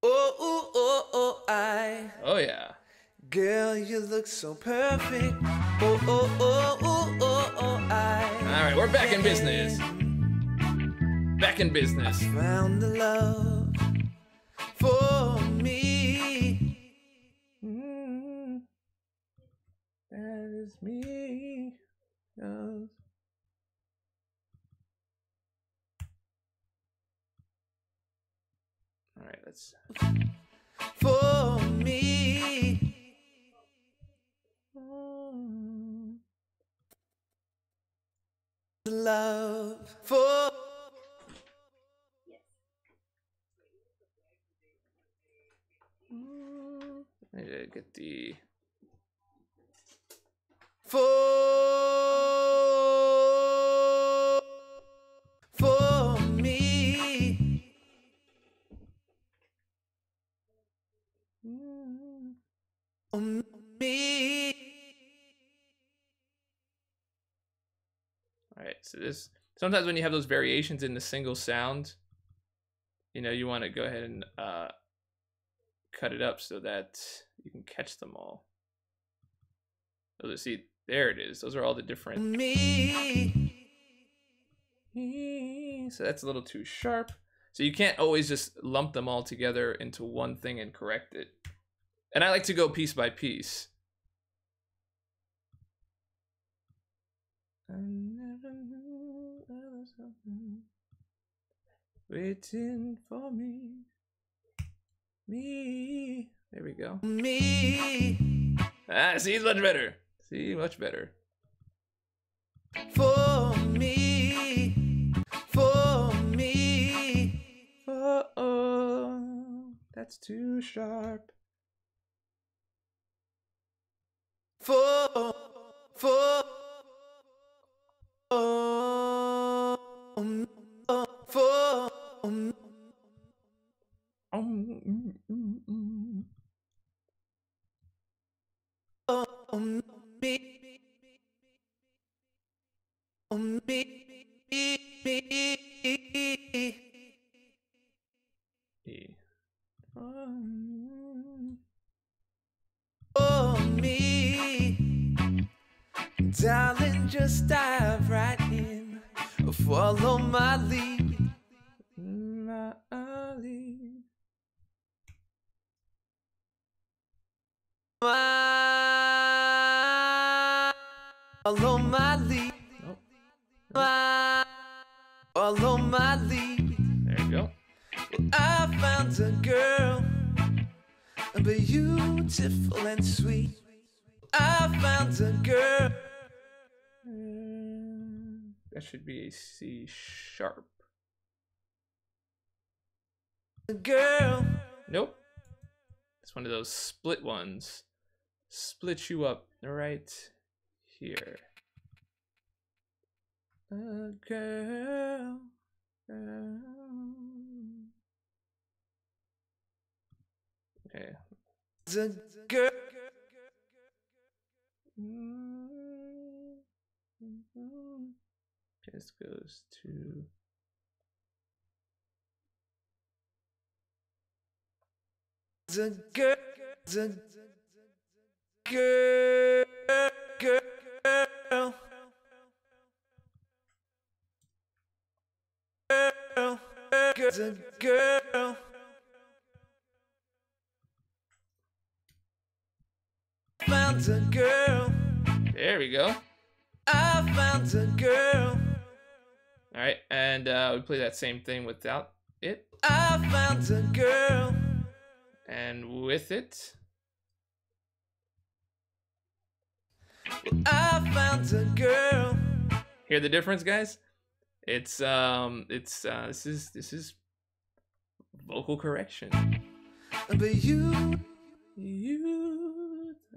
Oh, oh, oh, oh, Oh yeah. girl, you look so perfect. Oh, oh, oh, oh, oh, oh, All right, we're back in business. Back in business. Found the love for me. That is me. Oh. All right, let's. For me. The love for I need to get the. for me. Me. All right, so this. Sometimes when you have those variations in the single sound, you know, you want to go ahead and cut it up so that you can catch them all. So see, there it is. Those are all the different. Me. So that's a little too sharp. So you can't always just lump them all together into one thing and correct it. And I like to go piece by piece. I never knew there was something waiting for me. Me. There we go. Me. Ah, see, much better. See, much better. For me. For me. Uh-oh. That's too sharp. For for darling, just dive right in. Follow my lead. My lead. Follow my lead. Nope. Follow my lead. There you go. Well, I found a girl, beautiful and sweet. I found a girl. That should be a C sharp. A girl. Nope. It's one of those split ones. Split you up. All right. here. A girl, girl. Okay. The girl. This goes to the girl. The girl. Girl. Girl. The girl. Found a girl. there we go. I found a girl. All right, and we play that same thing without it, I found a girl. and with it. I found a girl. Hear the difference, guys? It's this is vocal correction. But you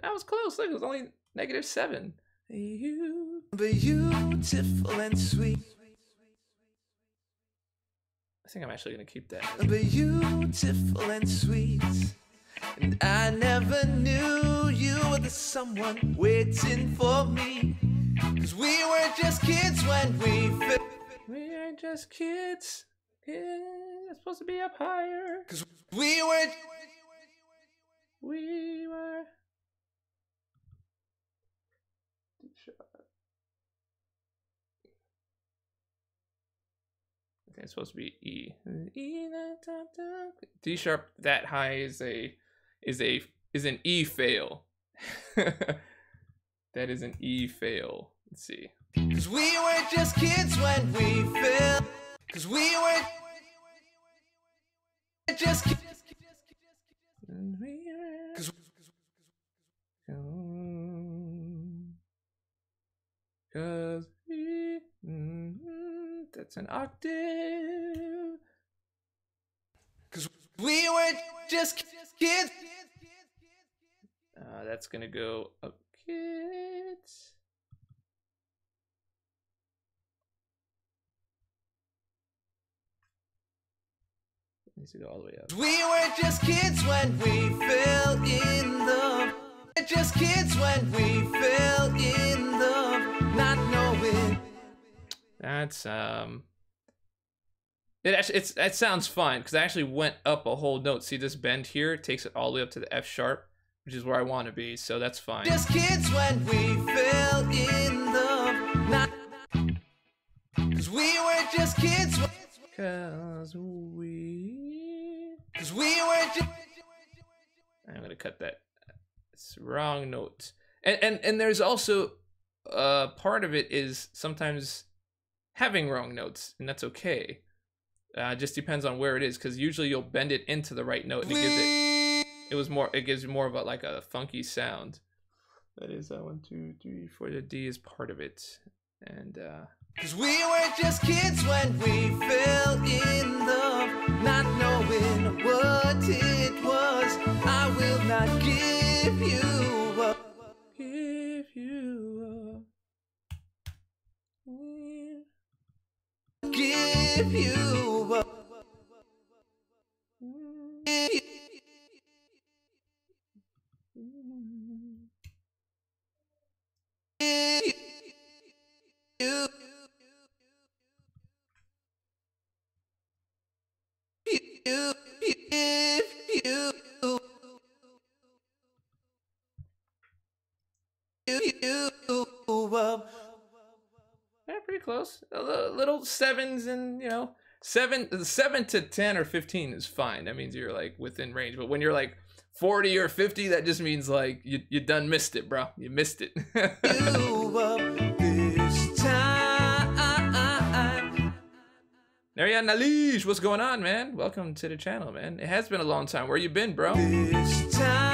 That was close. Look, it was only -7. You. beautiful and sweet. I think I'm actually gonna keep that. Beautiful and sweet. And I never knew you were the someone waiting for me. 'Cause we were just kids when we fit. We are just kids. We're supposed to be up higher. 'Cause we were. We were. D sharp. I think it's supposed to be E. E D sharp that high is an E fail. That is an E fail. Let's see. 'Cause we were just kids when we fell. 'Cause we were just kids. 'Cause we, that's an octave. 'Cause we were just kids. That's gonna go up, kids. It needs to go all the way up. We were just kids when we fell in love. We're just kids when we fell in love, not knowing. That's it sounds fine because I actually went up a whole note. See this bend here? It takes it all the way up to the F sharp, which is where I want to be, so that's fine. Just kids when we fell in love, not. 'Cause we were just kids. Cause we were just. I'm gonna cut that. It's wrong note. And there's also part of it is sometimes having wrong notes, and that's okay. Just depends on where it is, because usually you'll bend it into the right note and it gives you more of a funky sound. That is 1, 2, 3, 4. The D is part of it. And 'Cause we were just kids when we fell in love, not knowing what it was. I will not give you up. give you Give you up. Yeah, pretty close. Little sevens, and 7 to 10 or 15 is fine. That means you're like within range. But when you're like 40 or 50, that just means like you done missed it, bro. You missed it. This time. Narian Nalish, what's going on, man? Welcome to the channel, man. It has been a long time. Where you been, bro? This time.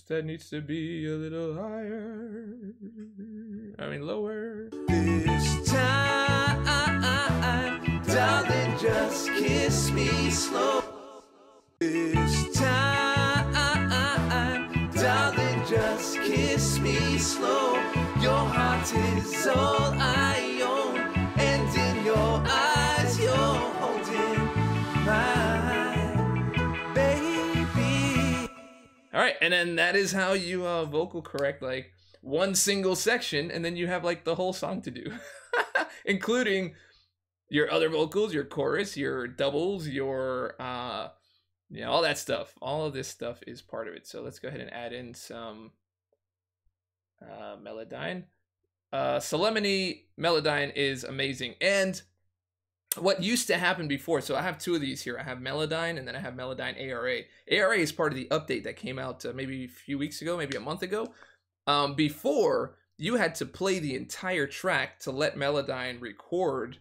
That needs to be a little higher. I mean lower. This time, darling, just kiss me slow. This time, darling. slow. Your heart is all I own, and in your eyes you're holding my baby. All right, and then that is how you vocal correct like one single section, and then you have like the whole song to do, including your other vocals, your chorus, your doubles, your all that stuff. All of this stuff is part of it. So let's go ahead and add in some Melodyne. Solemnity Melodyne is amazing. And what used to happen before, so I have two of these here. I have Melodyne and then I have Melodyne ARA. ARA is part of the update that came out maybe a few weeks ago, maybe a month ago. Before, you had to play the entire track to let Melodyne record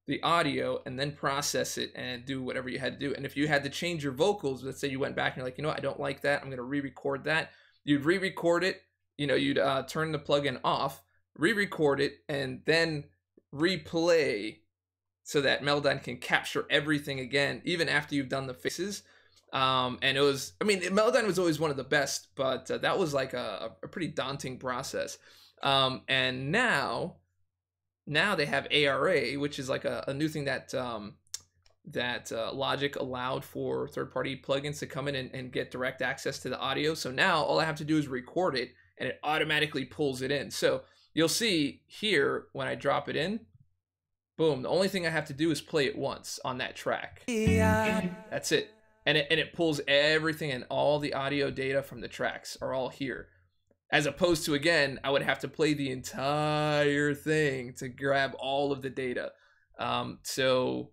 the audio and then process it and do whatever you had to do. And if you had to change your vocals, let's say you went back and you're like, you know what, I don't like that, I'm going to re-record that. You'd re-record it, you'd turn the plugin off, re-record it, and then replay so that Melodyne can capture everything again, even after you've done the fixes. And it was, Melodyne was always one of the best, but that was like a pretty daunting process. And now they have ARA, which is like a new thing that Logic allowed for third-party plugins to come in and get direct access to the audio. So now all I have to do is record it, and it automatically pulls it in. So you'll see here when I drop it in, boom, the only thing I have to do is play it once on that track. That's it. And it pulls everything, and all the audio data from the tracks are all here. As opposed to, again, I would have to play the entire thing to grab all of the data. So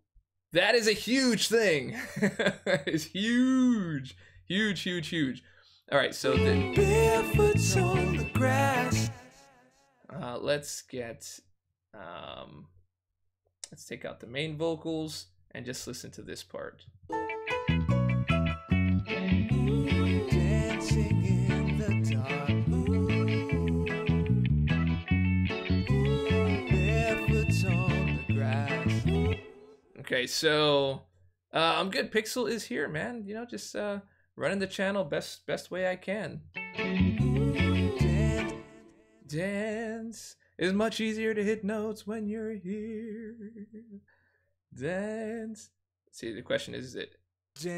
that is a huge thing. It's huge. Huge, huge, huge. All right, so then Barefoots on the grass. let's get let's take out the main vocals and just listen to this part. Dancing in the dark. Barefoots on the grass. Okay, so I'm good. Pixel is here, man. Just running the channel best way I can. Dance is much easier to hit notes when you're here. Dance. See, the question is it dance,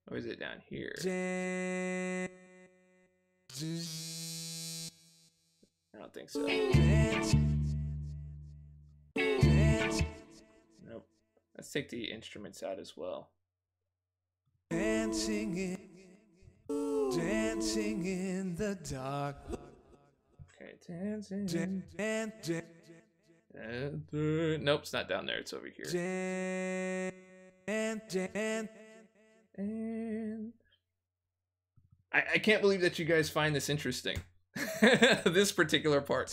or is it down here? I don't think so. Nope. Let's take the instruments out as well. Dancing in the dark. Okay, dancing. Nope, it's not down there. It's over here. And I can't believe that you guys find this interesting. This particular part.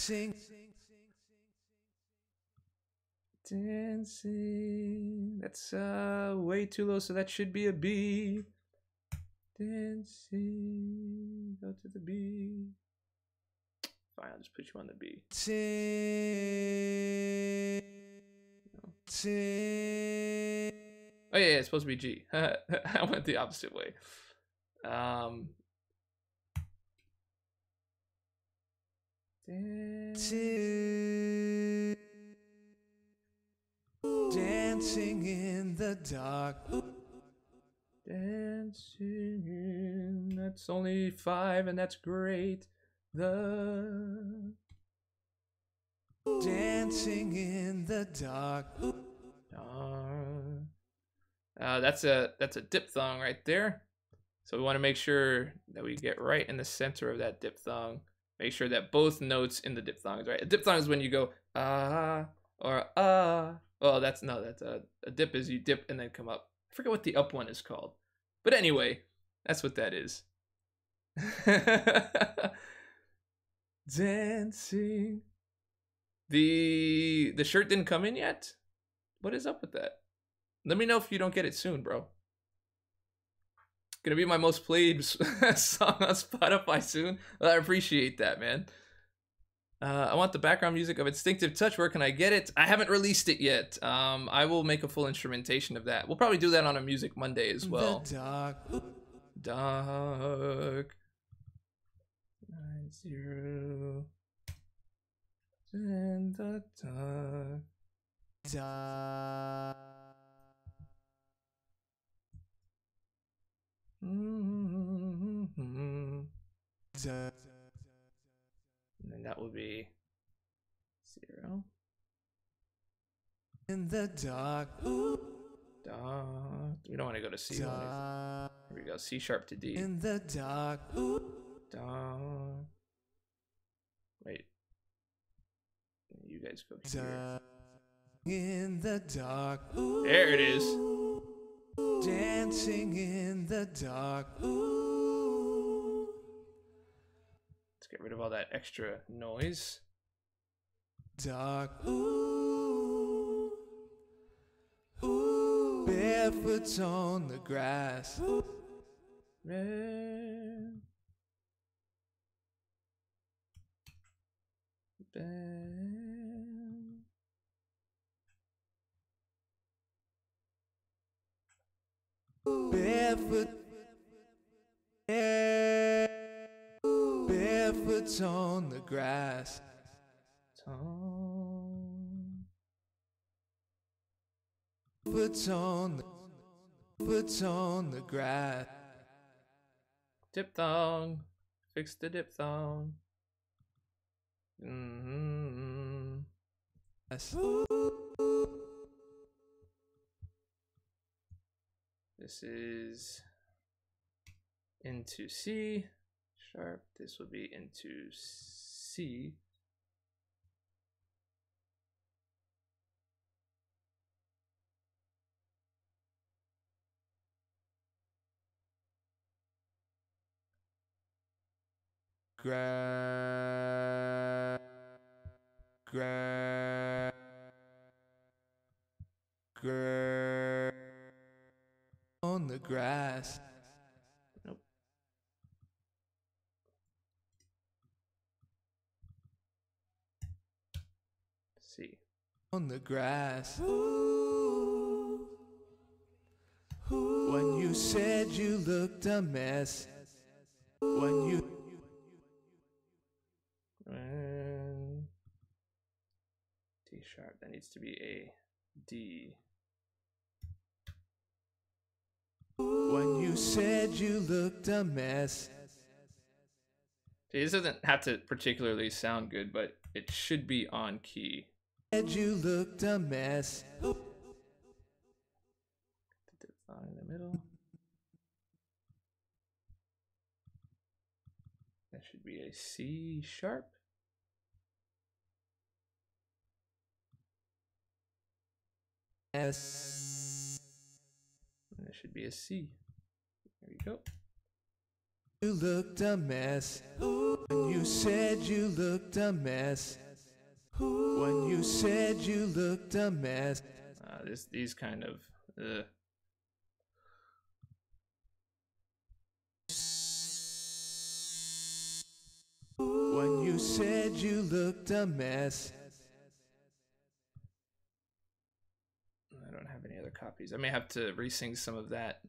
Dancing. That's way too low, so that should be a B. Dancing. Go to the B. Fine, I'll just put you on the B. Oh yeah, it's supposed to be G. I went the opposite way. Dancing in the dark. Dancing in, that's only 5, and that's great. Dancing in the dark. That's a diphthong right there. So we want to make sure that we get right in the center of that diphthong. Make sure that both notes in the diphthong is right. A diphthong is when you go or Oh, that's a dip is you dip and then come up. I forget what the up one is called. But anyway, that's what that is. Dancing. The shirt didn't come in yet? What is up with that? Let me know if you don't get it soon, bro. Gonna be my most played song on Spotify soon. Well, I appreciate that, man. I want the background music of Instinctive Touch. Where can I get it? I haven't released it yet. I will make a full instrumentation of that. We'll probably do that on a Music Monday as well. The dark. Dark. 0 in the dark. And then that will be 0 in the dark. Dark. We don't want to go to C. Here we go. C sharp to D. In the dark. Dark. Wait. You guys go here. In the dark. There it is. Dancing in the dark. Let's get rid of all that extra noise. Dark. Barefoot on the grass. Red. Barefoot. Barefoot on the grass. Foot on the grass. Diphthong. Fix the diphthong. This is into C sharp. This will be into C. On the grass. Nope. C. On the grass. When you said you looked a mess. When you D sharp, that needs to be a D. When you said you looked a mess. See, this doesn't have to particularly sound good, but it should be on key. Said you looked a mess. The diphthong in the middle. That should be a C sharp. S. And that should be a C. There we go. You looked a mess. When you said you looked a mess. When you said you looked a mess. These kind of. When you said you looked a mess. I don't have any other copies. I may have to re-sing some of that.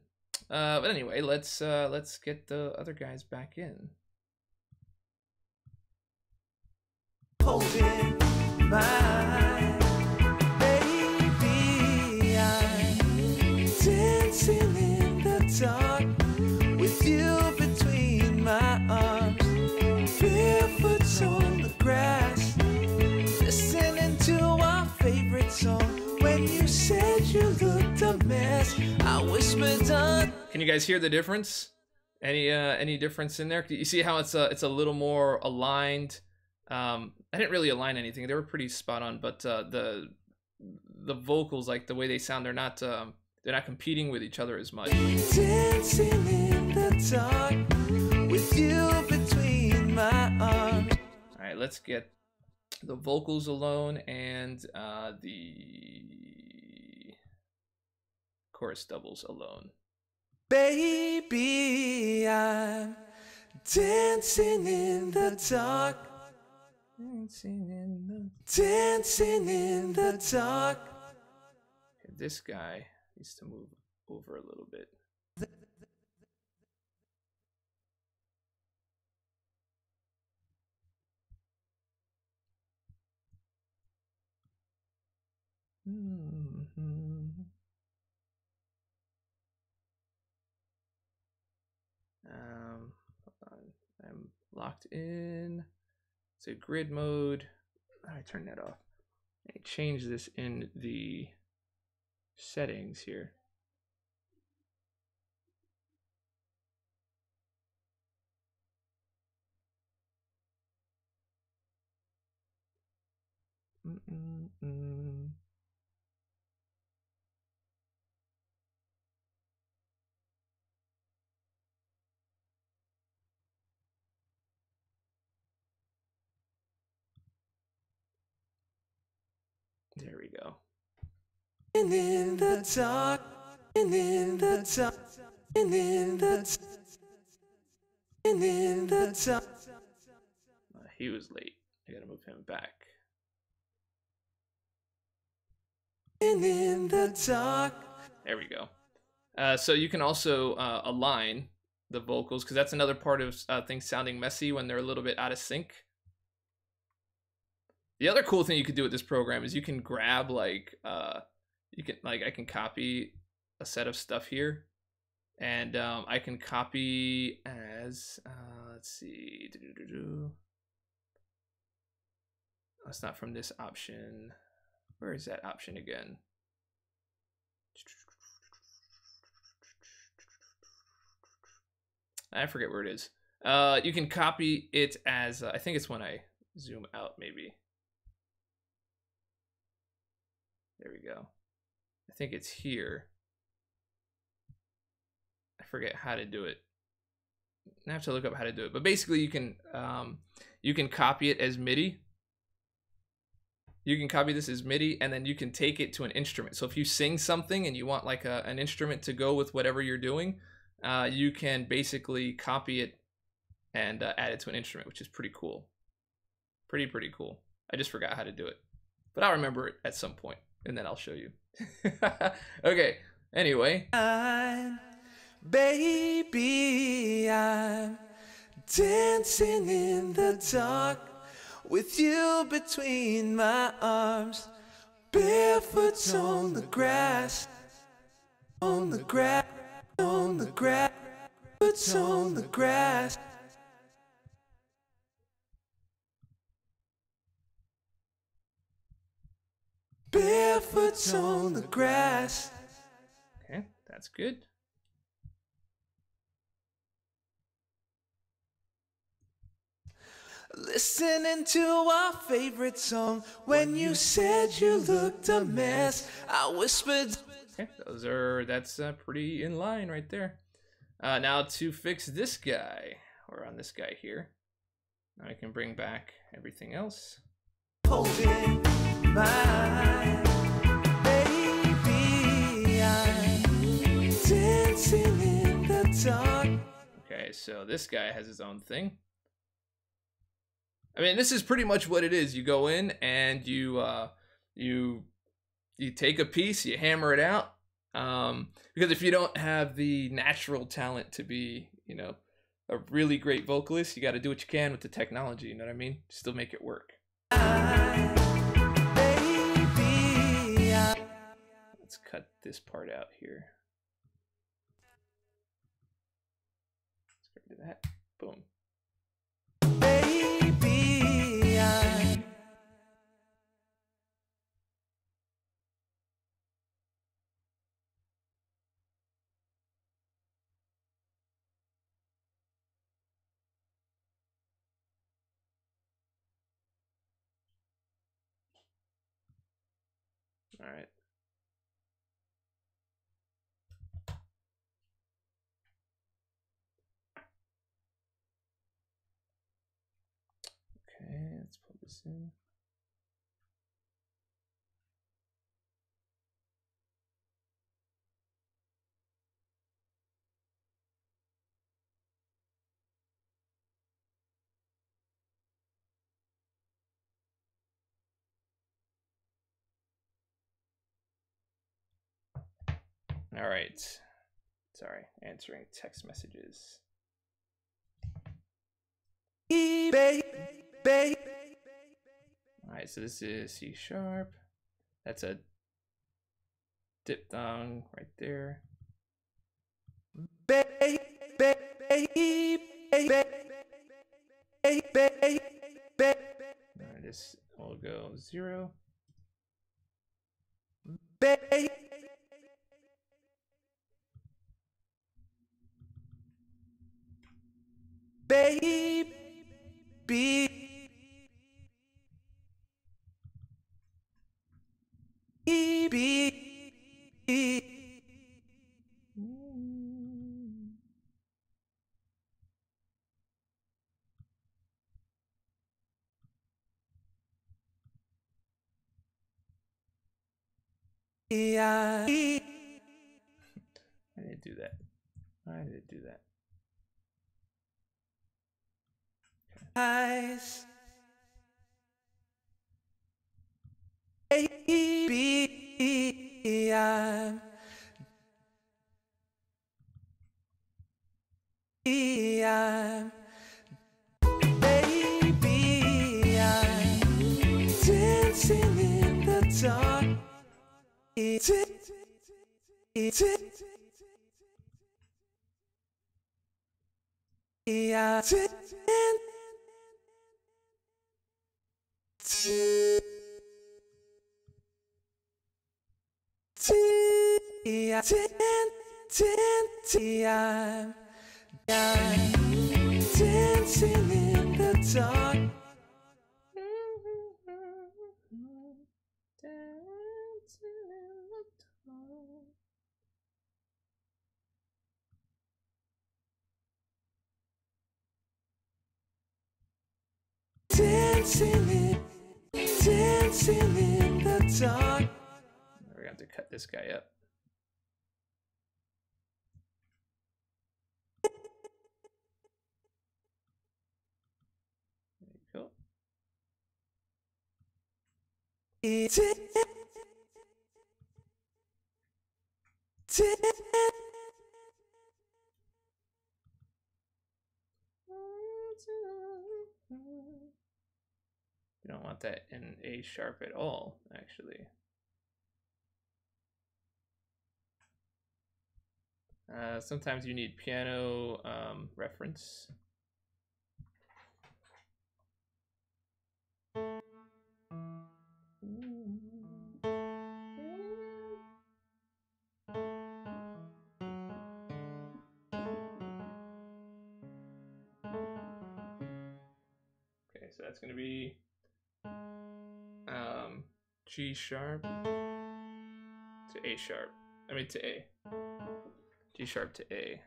But anyway, let's get the other guys back in. Holding my baby, I'm dancing in the dark with you between my arms, barefoot on the grass, listening to our favorite song. When you said you looked a mess, I whispered on. Can you guys hear the difference? Any difference in there? You see how it's a little more aligned. I didn't really align anything. They were pretty spot on, but the vocals, like the way they sound, they're not competing with each other as much. Dancing in the dark with you between my arms. All right, let's get the vocals alone and the chorus doubles alone. Baby, I'm dancing in the dark. Dancing in the dark. Okay, this guy needs to move over a little bit. Hold on. I'm locked in. So grid mode. I turn that off. I change this in the settings here. There we go. And in the dark, and in the dark, and in the and in the dark. He was late. I gotta move him back. And in the dark. There we go. So you can also align the vocals, because that's another part of things sounding messy when they're a little bit out of sync. The other cool thing you could do with this program is you can grab like I can copy a set of stuff here, and I can copy as let's see, that's not from this option. Where is that option again? I forget where it is. You can copy it as I think it's when I zoom out, maybe. There we go. I think it's here. I forget how to do it. I have to look up how to do it. But basically, you can copy it as MIDI. You can copy this as MIDI, and then you can take it to an instrument. So if you sing something and you want like an instrument to go with whatever you're doing, you can basically copy it and add it to an instrument, which is pretty cool. Pretty cool. I just forgot how to do it, but I'll remember it at some point, and then I'll show you. Okay, anyway. Baby, I'm dancing in the dark with you between my arms, barefoot on the grass, on the grass, on the grass, barefoot on the grass. Barefoot on the grass. Okay, that's good. Listening to our favorite song. When you said you looked a mess, I whispered. Okay, that's pretty in line right there. Now to fix this guy, or on this guy here, I can bring back everything else. Holding my baby, I'm dancing in the dark. Okay, so this guy has his own thing. I mean, this is pretty much what it is. You go in and you take a piece, you hammer it out. Because if you don't have the natural talent to be, a really great vocalist, you got to do what you can with the technology. You know what I mean? Still make it work. Let's cut this part out here. Let's get rid of that. Boom. All right. Okay, let's pull this in. All right. Sorry, answering text messages. All right, so this is C sharp. That's a diphthong right there. This will go 0. Baby. I didn't do that. I didn't do that. Eyes. Baby, I'm baby, I'm dancing in the dark. I'm dancing in the dark. Dancing in the dark. We're gonna have to cut this guy up. There you go. You don't want that in A sharp at all, actually. Sometimes you need piano reference. Okay, so that's going to be G sharp to A sharp. I mean to A. G sharp to A.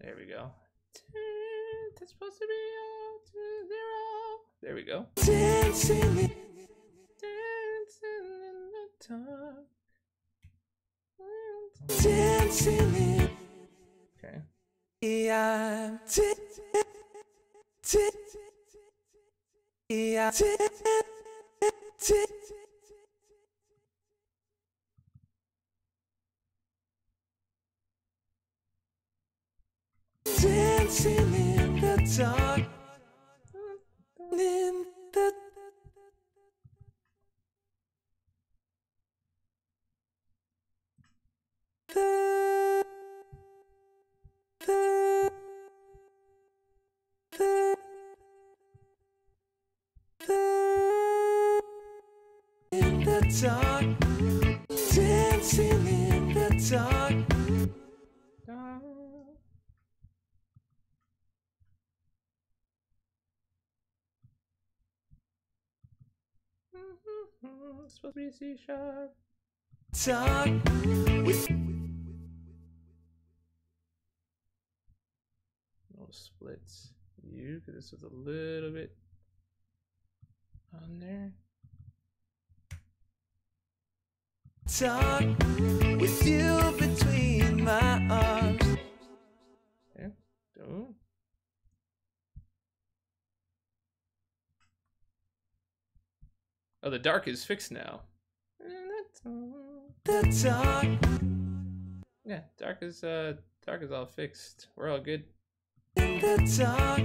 There we go. That's supposed to be 0. There we go. Dancing in the dark. Dancing in. Okay. I'm dancing in the dark. In the dark, dancing in the dark. It's supposed to be C sharp. Dark with no splits. You, because this was a little bit on there. Talk with you between my arms. Okay, don't. Oh, the dark is fixed now. The dark. Yeah, dark is Dark is all fixed. We're all good. In the dark,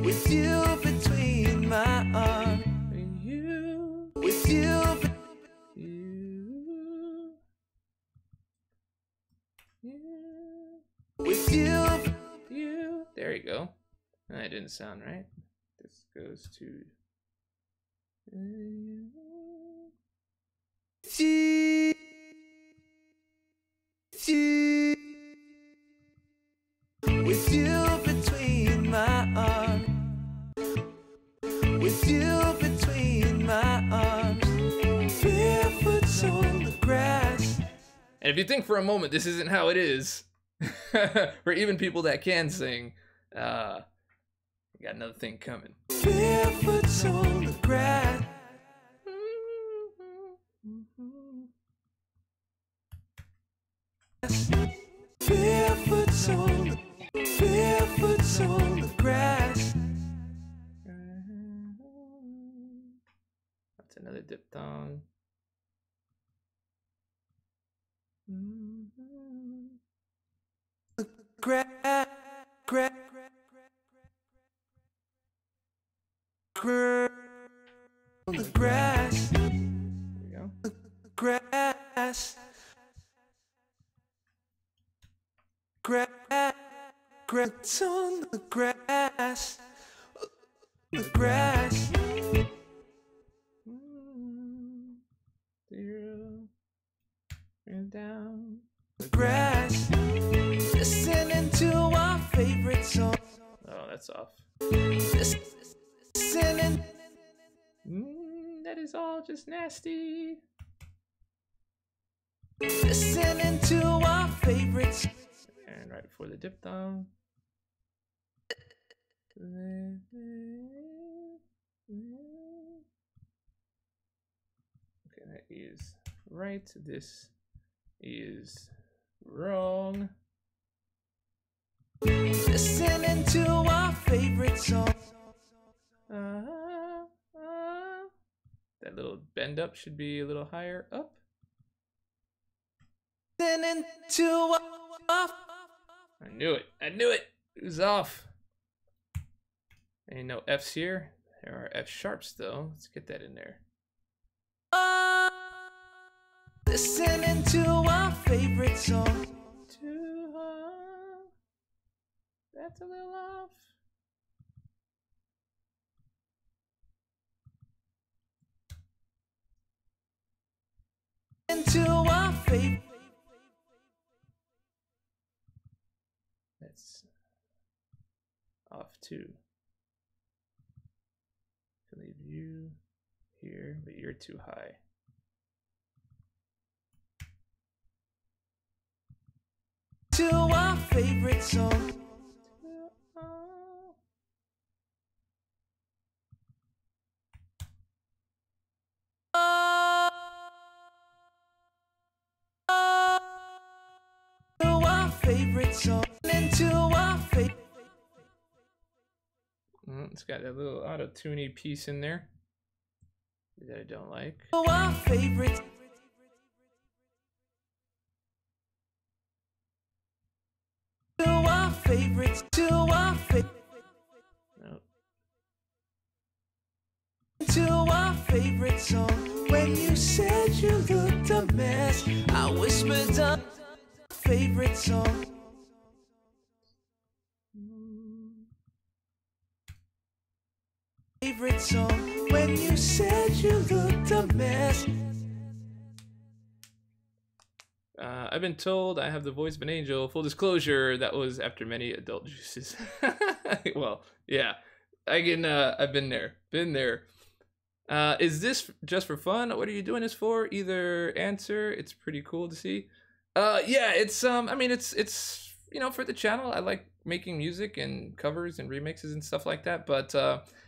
with you between my arms. You. With you. You. With you. You. There you go. That didn't sound right. This goes to. With you between my arms. With you between my arms. Barefoot on the grass. And if you think for a moment this isn't how it is, for even people that can sing, you got another thing coming. Barefoot on the grass. Barefoot on the grass. That's another diphthong. Grass. On the grass. There we go. Grass. Grass on the grass. The grass. 0 and down. The grass. Listening to our favorite song. Oh, that's off. Listening. That is all just nasty. Listening to our favorite song. And right before the diphthong. Okay, that is right. This is wrong. Listening to our favorite song. That little bend up should be a little higher up. Listening to our. I knew it. I knew it. It was off. Ain't no F's here. There are F sharps though. Let's get that in there. Listening to our favorite song. That's a little off. Into our favorite. That's off too. Can leave you here, but you're too high. To our favorite song. To our favorite song. Into our favorite. It's got that little auto-tuney piece in there that I don't like. To our favorite. To our favorite. To our favorite. Nope. To our favorite song. When you said you looked a mess, I whispered our favorite song. Favorite song. When you said you looked a mess. I've been told I have the voice of an angel. Full disclosure, that was after many adult juices. Well, yeah, I can. I've been there. Been there. Is this just for fun? What are you doing this for? Either answer. It's pretty cool to see. Yeah, it's I mean, it's you know, for the channel. I like making music and covers and remixes and stuff like that. But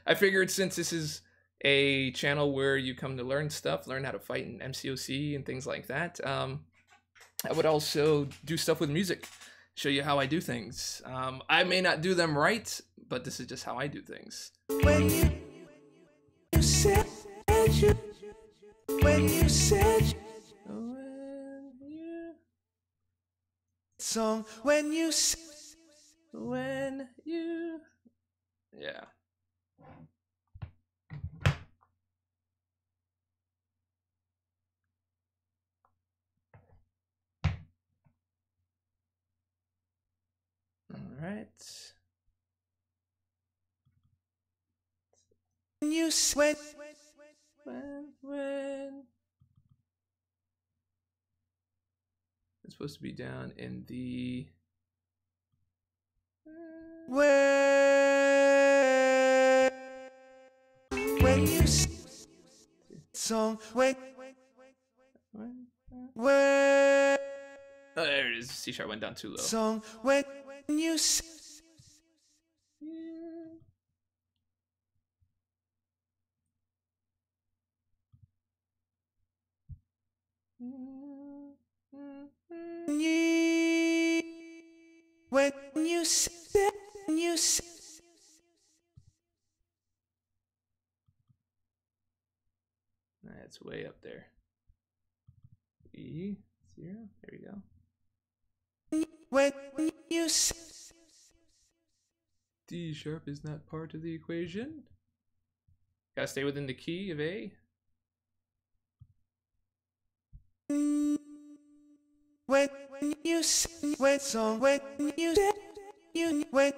I figured since this is a channel where you come to learn stuff, learn how to fight in MCOC and things like that, I would also do stuff with music, show you how I do things. I may not do them right, but this is just how I do things. When you said you. When you said song when you yeah. All right. you sweat When it's supposed to be down in the when you song when oh, there it is. C sharp went down too low. song when you when you That's way up there. E0. There we go. when you D sharp is not part of the equation. Gotta stay within the key of A. when you when song when you when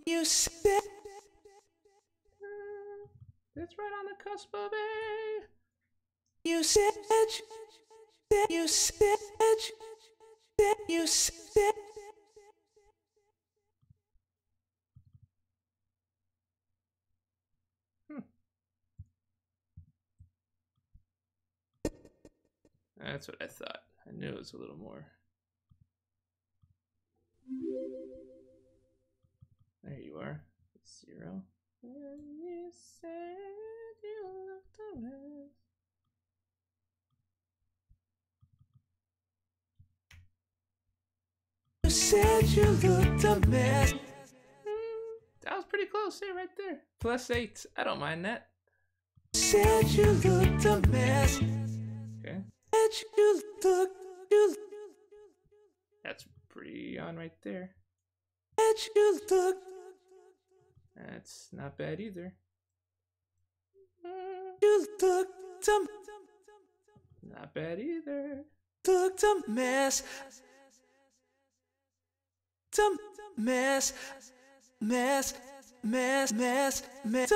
you It's right on the cusp of A. you said you said you said That's what I thought. I knew it was a little more. There you are. 0. When you said you looked a mess. you said you looked a mess. That was pretty close. See, right there. +8. I don't mind that. Said you looked a mess. Okay. Said you looked That's pretty on right there. said you looked That's not bad either. you looked a Not bad either. looked a mess. Mess mess mess mess mess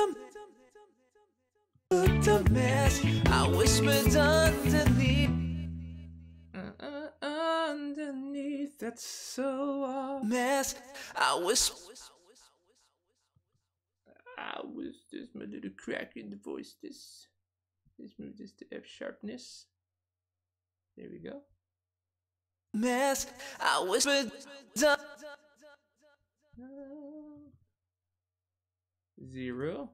looked a mess. I whispered underneath Underneath, that's so off. mess. I whispered I was just my little crack in the voice. Let's move this to F sharpness. There we go. mess. I whispered 0.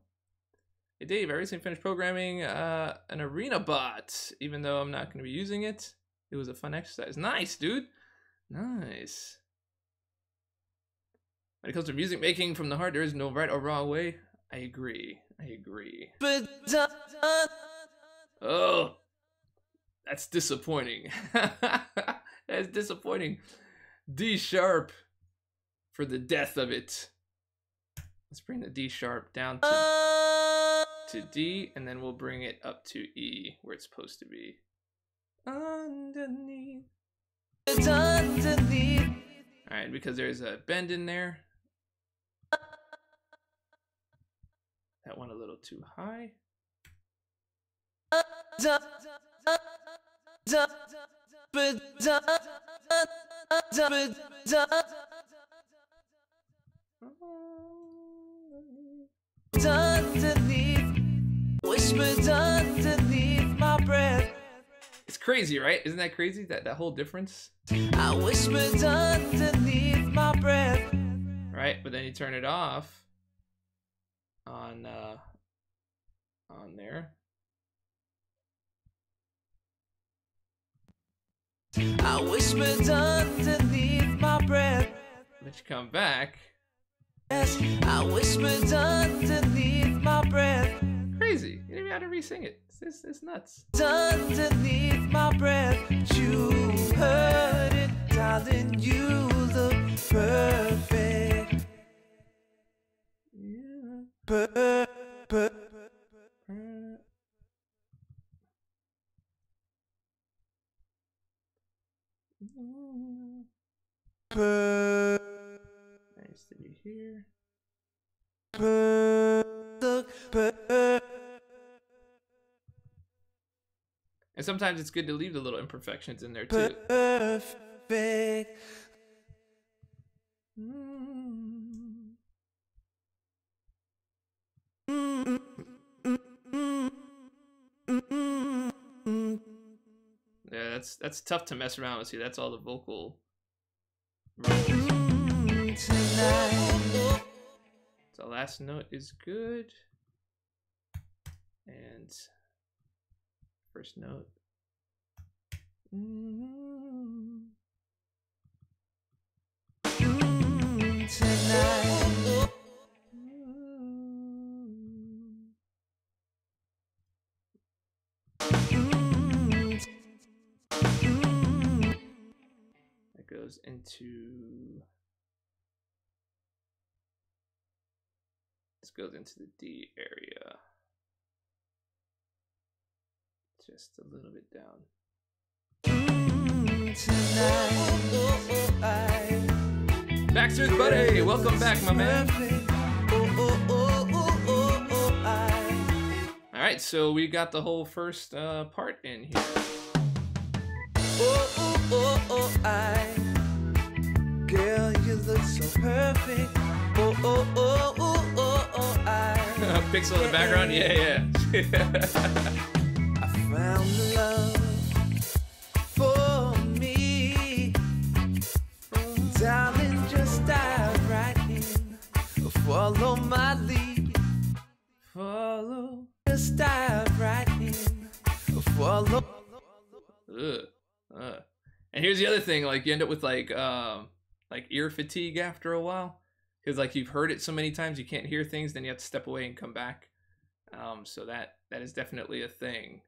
Hey Dave, I recently finished programming an arena bot. Even though I'm not going to be using it, it was a fun exercise. Nice, dude. Nice. When it comes to music making from the heart, there is no right or wrong way. I agree. Oh, that's disappointing. That's disappointing. D sharp for the death of it. Let's bring the D sharp down to D, and then we'll bring it up to E, where it's supposed to be. Underneath. Alright, because there's a bend in there. That went a little too high. Whispered underneath my breath. It's crazy, right? Isn't that crazy? That whole difference? I whispered underneath my breath. Right? But then you turn it off on there. I whispered underneath my breath. But you come back. Yes, I whispered underneath my breath. Crazy. You even got to re-sing it. It's nuts. Underneath my breath, you heard it, darling, you look perfect. Per, per, per, Nice to be here. look per. And sometimes it's good to leave the little imperfections in there too. Perfect. Yeah, that's tough to mess around with. See, that's all the vocal. Tonight. So last note is good. And first note. Tonight. That goes into. This goes into the D area. Just a little bit down. Backstreet Buddy, welcome back, my man. All right, so we got the whole first part in here. Girl, you look so perfect. Pixel in the background, yeah. I found love for me. Darling, just dive right in. Follow my lead. Follow. Just dive right in. Follow. And here's the other thing, like you end up with like ear fatigue after a while, because like you've heard it so many times you can't hear things, then you have to step away and come back. So that is definitely a thing.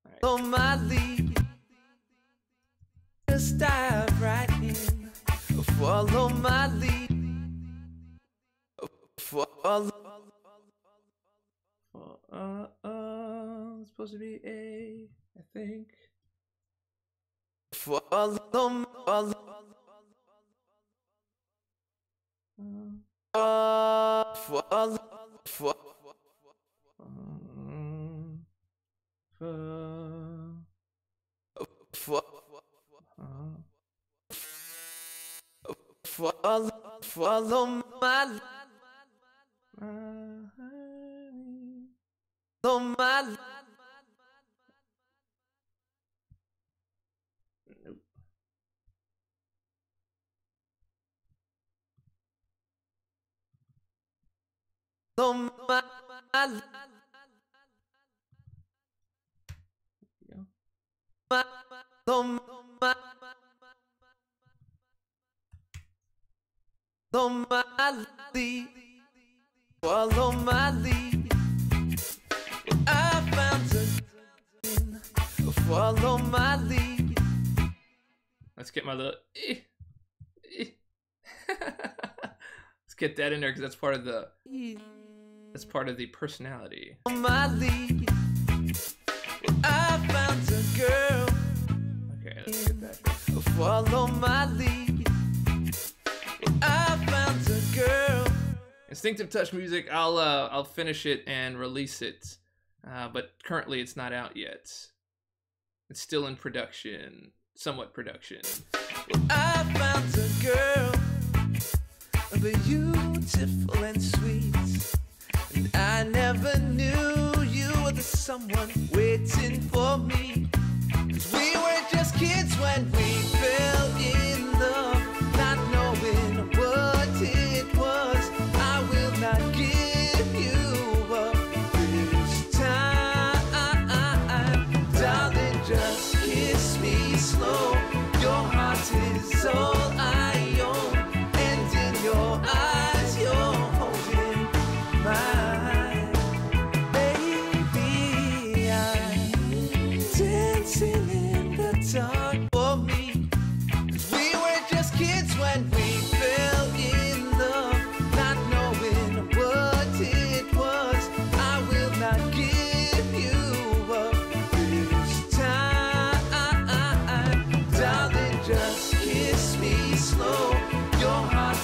All right. Follow my lead. Just dive right in. Follow my lead. Follow. It's supposed to be A, I think. Follow. Follow. Follow my. Follow my. Nope. Follow my. Follow my. Follow my lead. Follow my lead. I found a. Follow my lead. Let's get my little. Let's get that in there because that's part of the. That's part of the personality. My lead. I found a girl. Okay, let's get that. Follow my lead. I found a girl. Instinctive Touch Music. I'll finish it and release it, but currently it's not out yet. It's still in production, somewhat production. I found a girl, beautiful and sweet, and I never knew you were the someone waiting for me. 'Cause we were just kids when we fell in love, not knowing what it was. I will not give you up this time, darling. Just kiss me slow. Your heart is all I own, and in your eyes you're holding mine, baby.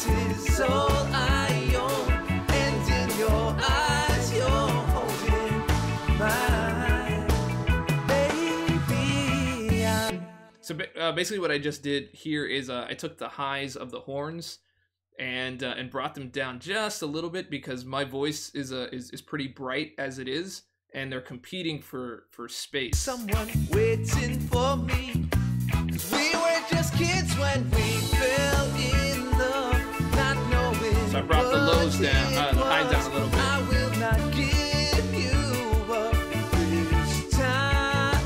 heart is all I own, and in your eyes you're holding mine, baby. So basically what I just did here is I took the highs of the horns and brought them down just a little bit because my voice is pretty bright as it is, and they're competing for space. Someone waiting for me, 'cause we were just kids when we fell in love, not knowing. So I brought the lows down, the highs down a little bit. I will not give you up this time,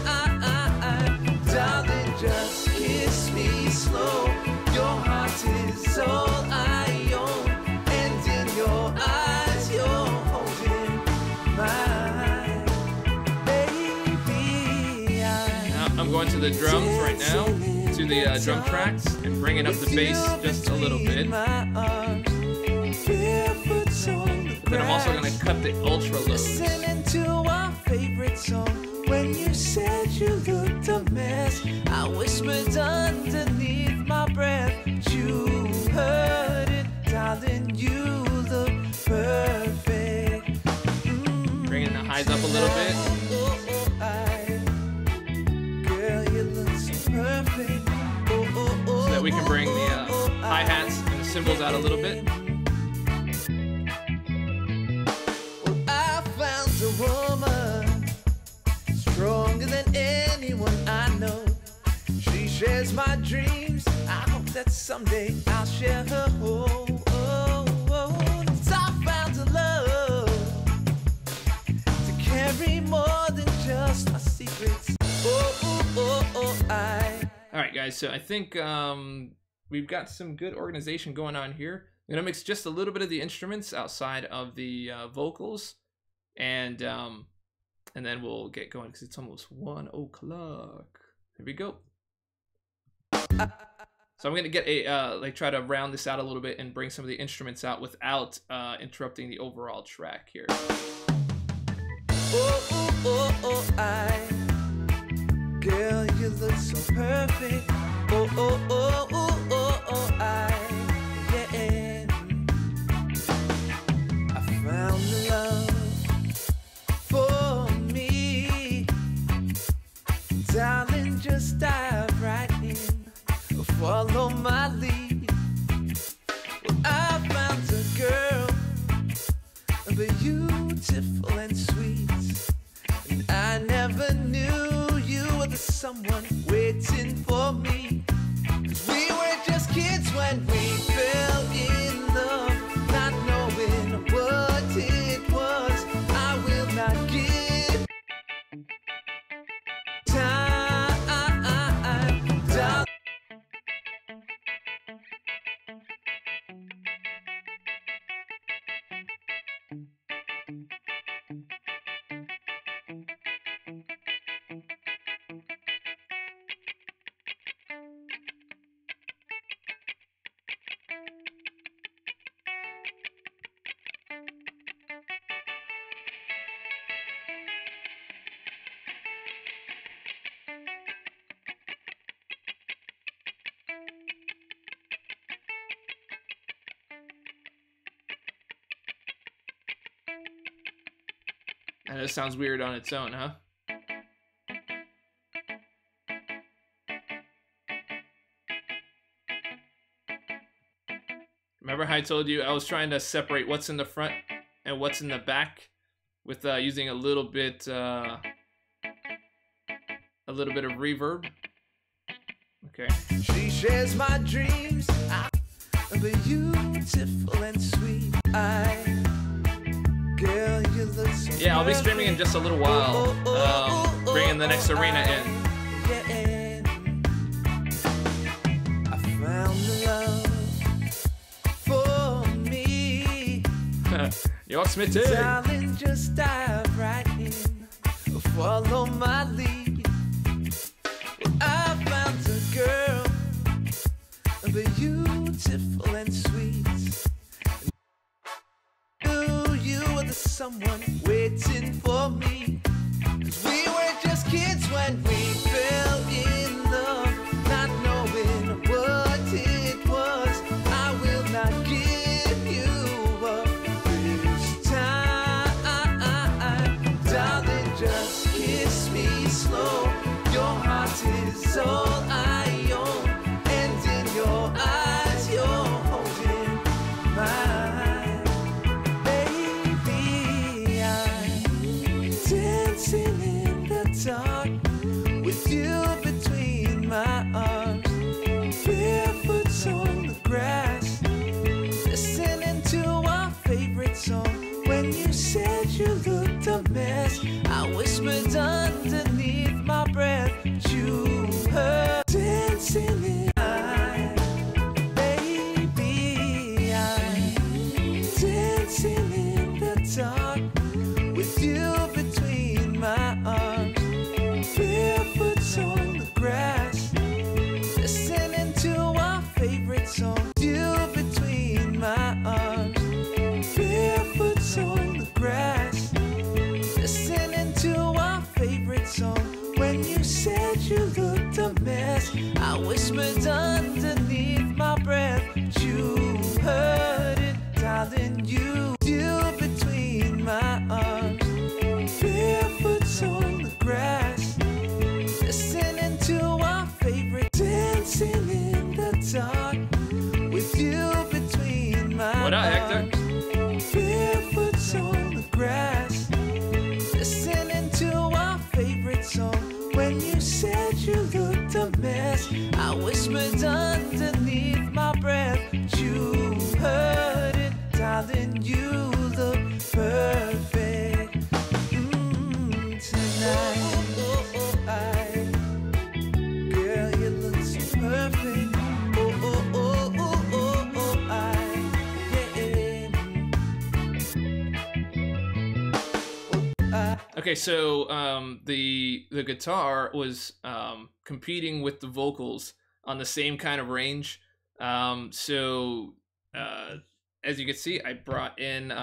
darling. Just kiss me slow. Your heart is all I own, and in your eyes you're holding mine, baby. I'm going to the drums right now, to the drum tracks, and bringing up the bass just a little bit. But then I'm also going to cut the ultra lows. Listening to our favorite song. When you said you looked a mess, I whispered underneath my breath. You heard it, darling. You look perfect. Bringing the highs up a little bit. Girl, you look so perfect. So that we can bring the hi-hats and the cymbals out a little bit. Well, I found a woman stronger than anyone I know. She shares my dreams. I hope that someday I'll share her home. I found a love to carry more than just my secrets. All right, guys. So I think we've got some good organization going on here. I'm gonna mix just a little bit of the instruments outside of the vocals, and then we'll get going because it's almost 1 o'clock. Here we go. So I'm gonna get a try to round this out a little bit and bring some of the instruments out without interrupting the overall track here. Girl, you look so perfect. Yeah. I found the love for me, darling. Just dive right in, follow my lead. Well, I found a girl, beautiful and sweet, and I never knew you were the someone waiting for me. 'Cause we were just kids when we fell in love, not knowing what it was. I will not give time, darling. And it sounds weird on its own, huh? Remember how I told you I was trying to separate what's in the front and what's in the back with using a little bit of reverb? Okay. She shares my dreams, beautiful and sweet. Girl, you look so Yeah, I'll be streaming in just a little while, bringing the next arena in. Yeah. I found the love for me. Yo, Smitty! Darling, just dive right in, follow my lead. Well, I found a girl, beautiful and sweet. You were the someone waiting for me. 'Cause we were just kids when we fell in love, not knowing what it was. I will not give whispered underneath my breath, you heard dancing in my baby. I'm dancing in the dark with you between my arms, barefoot on the grass, listening to our favorite song. You between my arms, barefoot on the grass, listening to our favorite song. When you said you looked a mess, I whispered underneath my breath, you heard it, darling. You between my arms, barefoot on the grass, listening to our favorite, dancing in the dark with you between my What up, Hector? arms, barefoot on the grass, listening to our favorite song. When you said you looked a mess, I whispered underneath my breath, you heard it, darling. You look perfect tonight. Girl, you look so perfect. Okay, so the guitar was competing with the vocals on the same kind of range. So as you can see, I brought in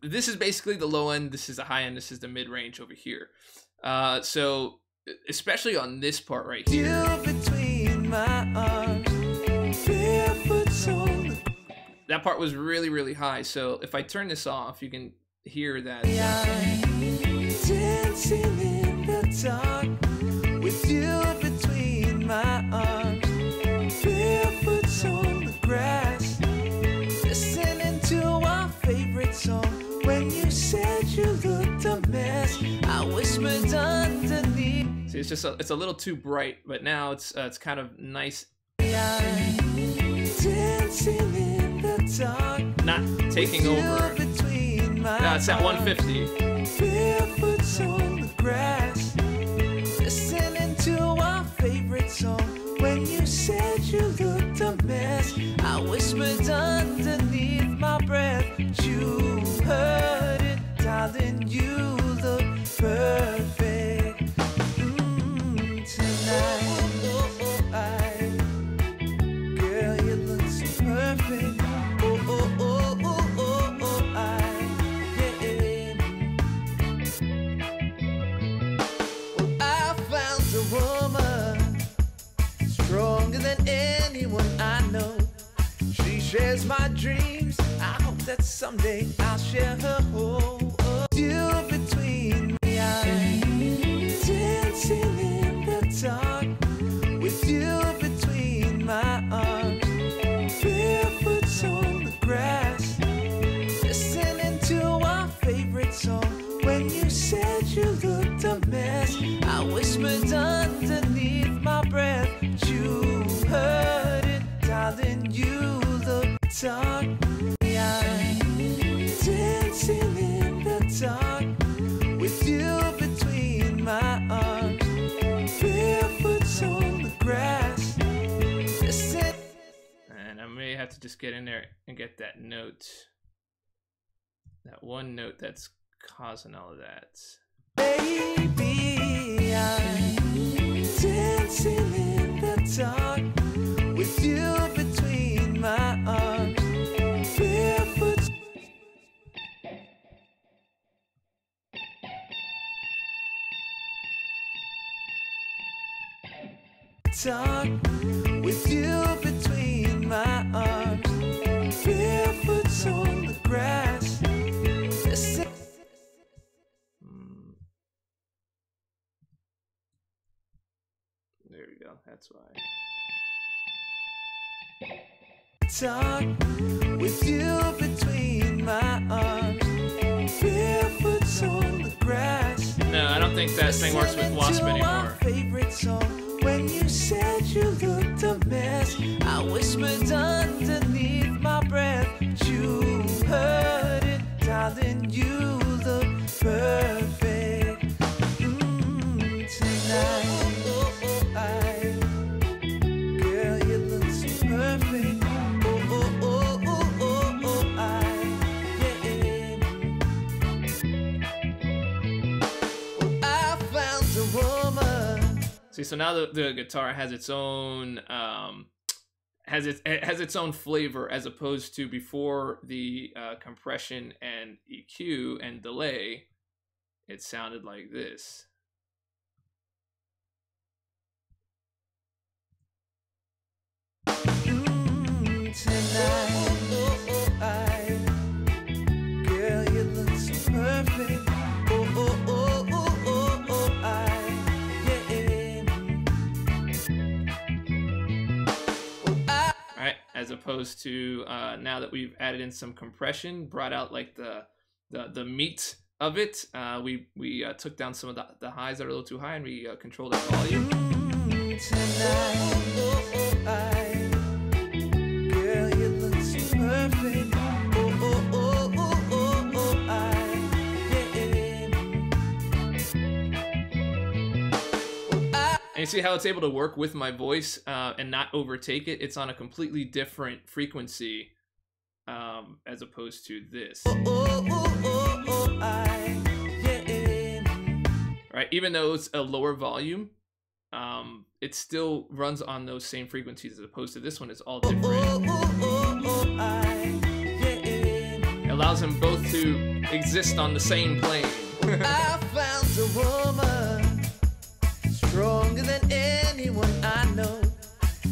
this is basically the low end, this is the high end, this is the mid range over here. So especially on this part right here. You between my arms, barefoot on the That part was really, really high. So if I turn this off, you can hear that. dancing in the dark with you between my arms, barefoot on the grass, listening to our favorite song. When you said you looked a mess, I whispered underneath. See, it's just it's a little too bright, but now it's kind of nice. Dancing in the dark, Not taking over. No, it's at 150. Barefoot on the grass, listening to our favorite song. When you said you looked a mess, I whispered underneath my breath, you heard it, darling. You look perfect tonight. Girl, you look so perfect. Stronger than anyone I know. She shares my dreams. I hope that someday I'll share her home. You between me, I'm dancing in the dark with you between my arms, barefoot on the grass, listening to our favorite song. When you said you looked a mess, I whispered underneath my breath, you heard it, darling. You look dark. I'm dancing in the dark with you between my arms, barefoot on the grass. Listen. And I may have to just get in there and get that note. That one note that's causing all of that. Baby, I'm dancing in the dark with you between my arms, barefoot. Dark with you between my arms, barefoot on the grass. There you go. That's why. Talk with you between my arms, barefoot on the grass. No, I don't think that thing works with Wasp anymore. Favorite song. When you said you looked a mess, I whispered underneath my breath, you heard it, darling. You look perfect. See, so now the guitar has its own it has its own flavor, as opposed to before the compression and EQ and delay. It sounded like this. Tonight, girl, you look so perfect. Alright, as opposed to now that we've added in some compression, brought out like the meat of it, we took down some of the highs that are a little too high, and we controlled our volume. Girl, you look so perfect. And you see how it's able to work with my voice and not overtake it? It's on a completely different frequency as opposed to this. Right, even though it's a lower volume, it still runs on those same frequencies, as opposed to this one. It's all different. It allows them both to exist on the same plane. I found a woman stronger than anyone I know.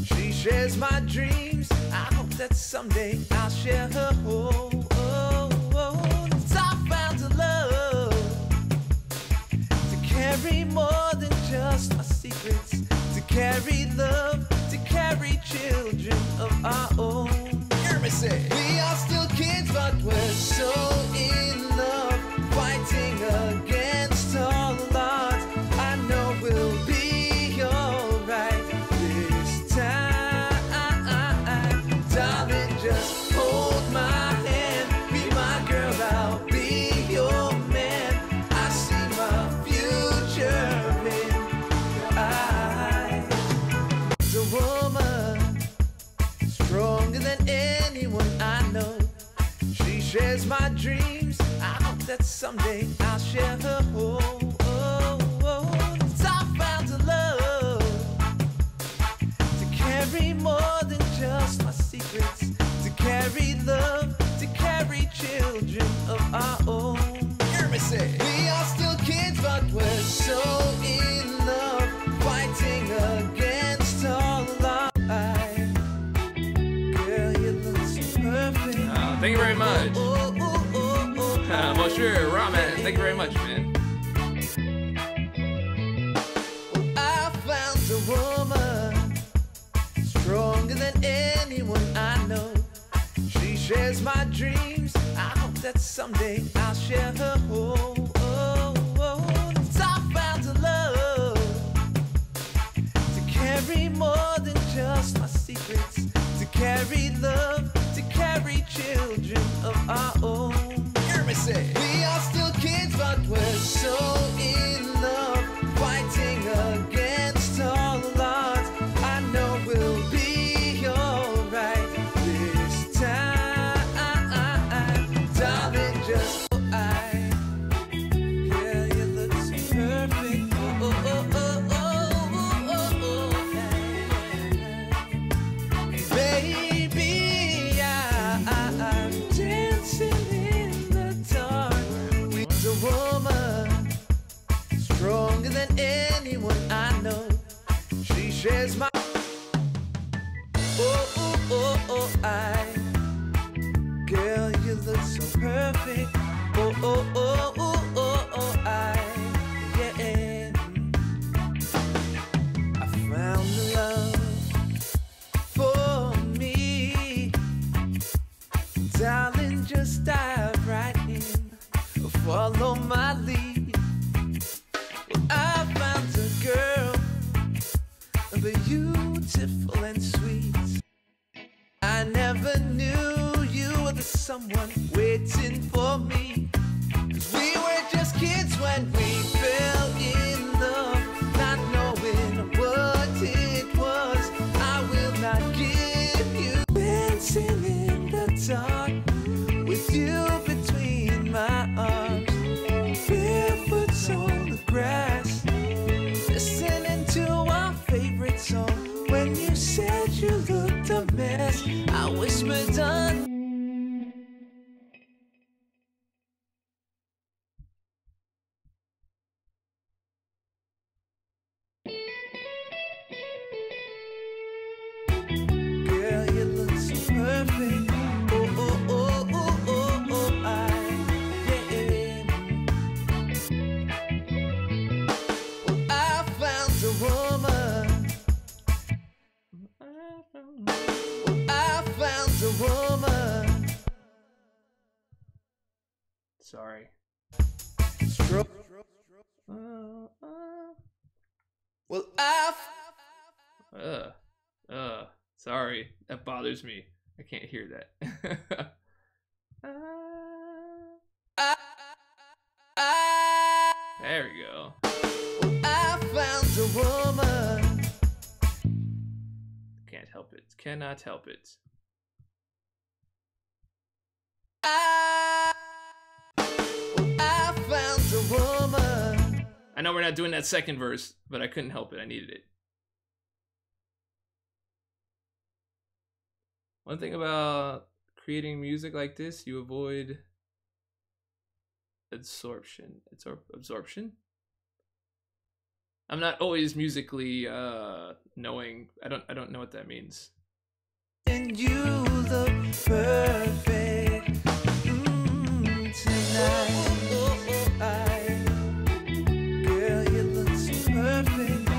She shares my dreams. I hope that someday I'll share her home. I found a love to carry more than just my secrets, to carry love, to carry children of our own. Hear me say, we are still kids, but we're so in love, fighting against all odds. I know we'll be alright this time. Darling, just hold my hand, be my girl, I'll be your man. I see my future in your eyes. The woman stronger than anyone I know. She shares my dreams. I hope that someday I'll share her home. I found a love to carry more than just my secrets, to carry love, to carry children of our own. Hear me say, we are still kids, but we're so in love, fighting against all odds. Girl, you look so perfect. Thank you very much. Monsieur Ramen, thank you very much, man. I found a woman stronger than anyone I know. She shares my dreams. I hope that someday I'll share her home. I found a love to carry more than just my secrets, to carry love, to carry children of our own. Hear me say, we are still kids, but we're so in love, fighting against all odds. I know we'll be alright this time. Darling, just girl, you look so perfect. Baby, I'm dancing in the dark with a woman stronger than anyone I know. She shares my girl, you look so perfect. Yeah. I found the love for me. Darling, just dive right in, follow my lead. I found a girl, beautiful and sweet. I never knew you were the someone waiting for me. 'Cause we were just kids when we fell in love, not knowing what it was. I will not give you. Dancing in the dark with you between my arms, barefoot on the grass, listening to our Sorry. Well, sorry. That bothers me. I can't hear that. There we go. I found a woman. Can't help it. Cannot help it. I found a woman. I know we're not doing that second verse, but I couldn't help it. I needed it. One thing about creating music like this, you avoid absorption. I'm not always musically knowing. I don't know what that means. And you look perfect tonight. Girl, you look so perfect.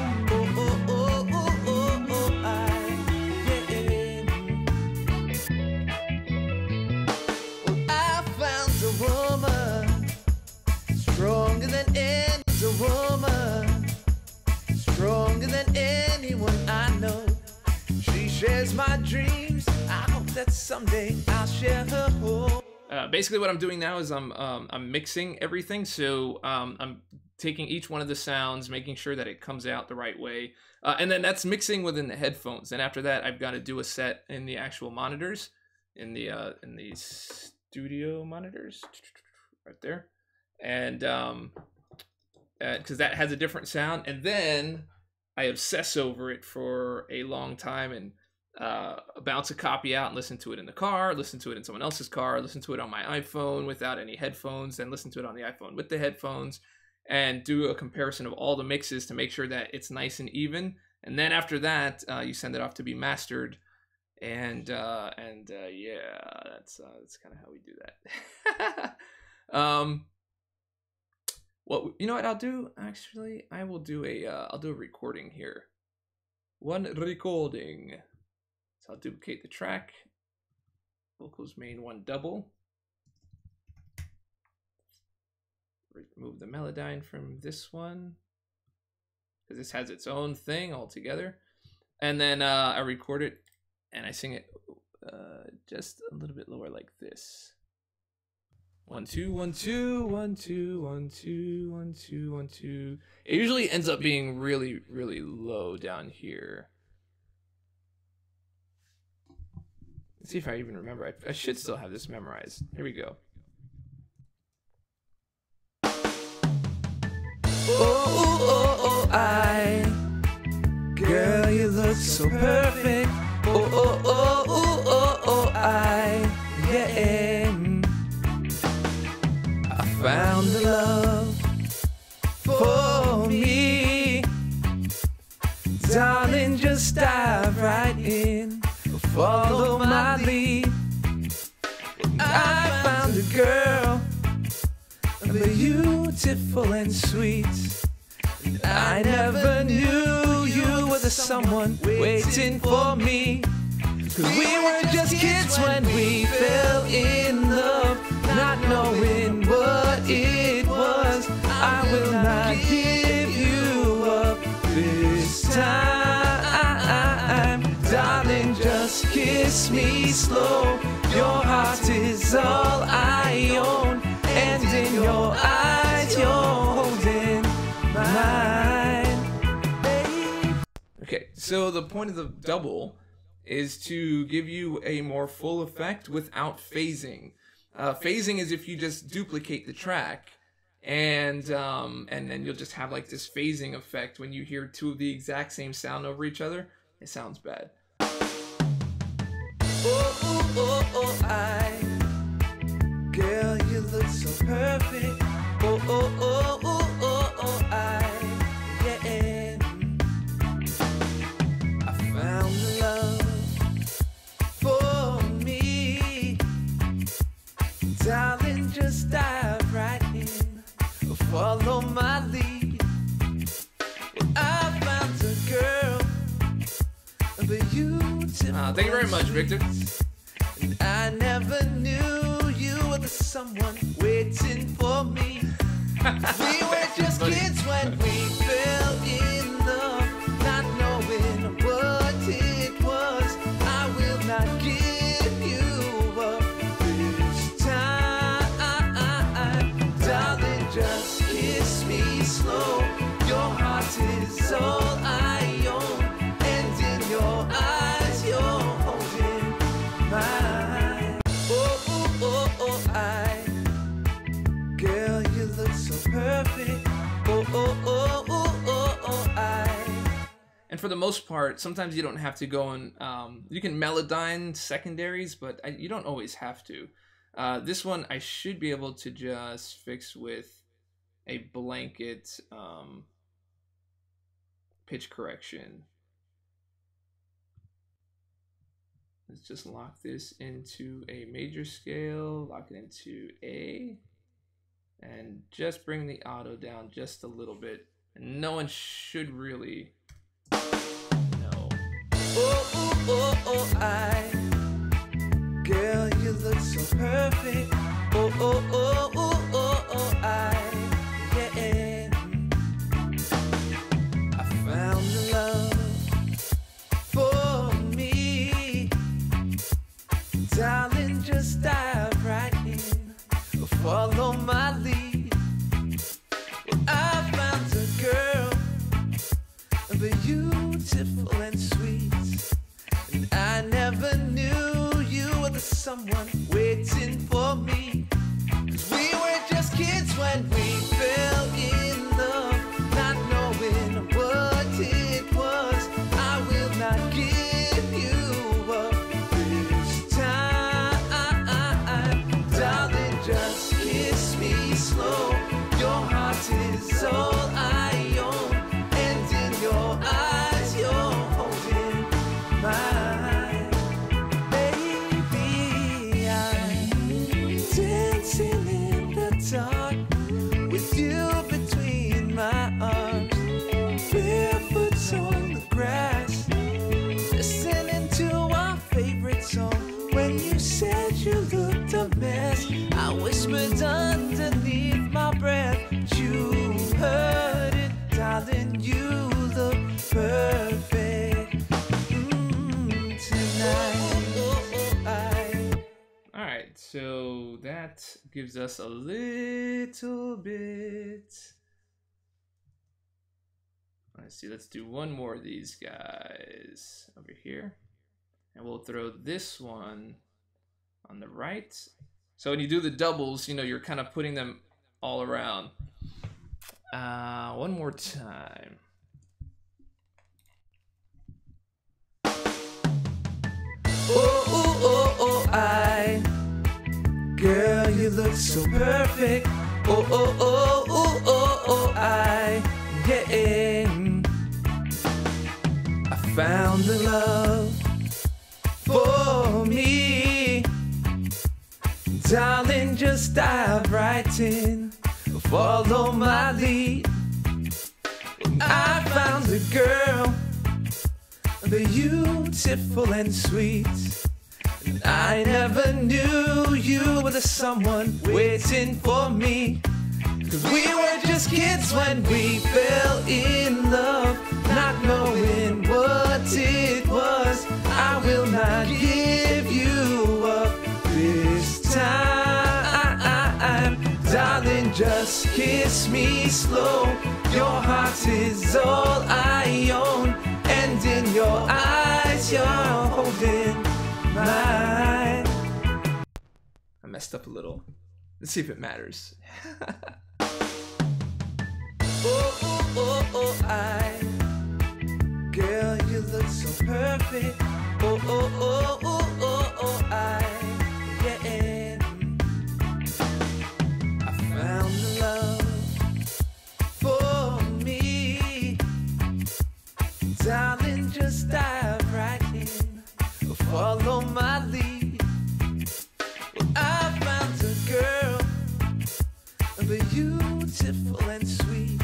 I found a woman stronger than any woman, stronger than anyone I know. She shares my dreams. I hope that someday I'll share her home. Basically, what I'm doing now is I'm mixing everything. So I'm taking each one of the sounds, making sure that it comes out the right way, and then that's mixing within the headphones. And after that, I've got to do a set in the actual monitors, in the studio monitors, right there, and because that has a different sound. And then I obsess over it for a long time and bounce a copy out and listen to it in the car, listen to it in someone else's car, listen to it on my iPhone without any headphones, then listen to it on the iPhone with the headphones, and do a comparison of all the mixes to make sure that it's nice and even. And then after that, you send it off to be mastered. And yeah, that's kind of how we do that. Well, you know what I'll do? Actually, I will do I'll do a recording here. One recording. So I'll duplicate the track. Vocals main one double. Remove the Melodyne from this one, because this has its own thing altogether. And then I record it and I sing it just a little bit lower like this. 1 2 1 2 1 2 1 2 1 2 1 2. It usually ends up being really, really low down here. Let's see if I even remember. I should still have this memorized. Here we go. Girl, you look so perfect. Yeah. I found the love for me. Darling, just dive right in. Follow my lead. I found a girl, beautiful and sweet. I never knew you were the someone waiting for me. 'Cause we were just kids when we fell in love, not knowing what it was. I will not give you up this time. Darling, just kiss me slow. Your heart is all I own, and in your eyes you're holding mine. Okay, so the point of the double is to give you a more full effect without phasing. Phasing is if you just duplicate the track, and then you'll just have like this phasing effect when you hear two of the exact same sound over each other. It sounds bad. Girl, you look so perfect. Yeah. I found the love for me. Darling, just dive right in. Follow my lead. I found a girl, beautiful. Thank you very much, Victor. I never knew you were the someone waiting just kids when we fell in love, not knowing what it was. I will not give you up this time. Darling, just kiss me slow. Your heart is all I own, and in your eyes you're holding mine. Oh, oh, oh, oh, girl, you look so perfect. Oh, oh, oh, oh, oh, oh, And for the most part, sometimes you don't have to go and you can melodyne secondaries, but you don't always have to. This one I should be able to just fix with a blanket pitch correction. Let's just lock this into a major scale, lock it into A, and just bring the auto down just a little bit. And no one should really know. oh, oh, oh, oh, girl, you look so perfect. Oh, oh, oh, oh, oh, oh, yeah. I found the love for me. Darling, just dive right in. Follow my lead. Well, I found a girl, beautiful and sweet. And I never knew you were the someone waiting for me. 'Cause we were just kids when we fell in love, not knowing what it was. I will not give you up this time. Darling, just kiss me slow. Your heart is all I own, and in your eyes you're holding mine. Baby, I'm dancing in the dark with you between my arms, barefoot on the grass, listening to our favorite song. When you said you looked a mess, I whispered underneath my breath, you heard it, darling, you look perfect tonight. All right, so that gives us a little bit. Let's see, let's do one more of these guys over here. And we'll throw this one on the right. So when you do the doubles, you know, you're kind of putting them all around. One more time. Oh, oh, oh, oh, girl, you look so perfect. Oh, oh, oh, oh, oh, oh, yeah. I found the love for me. Darling, just dive right in. Follow my lead. I found a girl, beautiful and sweet. And I never knew you were the someone waiting for me. 'Cause we were just kids when we fell in love, not knowing what it was. I will not give you up this time. Darling, just kiss me slow. Your heart is all I own, and in your eyes you're holding mine. I messed up a little. Let's see if it matters. Oh, oh, oh, oh, girl, you look so perfect. Oh, oh, oh, oh, oh, oh, yeah. I found the love for me. Darling, just dive right in. Follow my lead. Well, I found a girl, beautiful and sweet.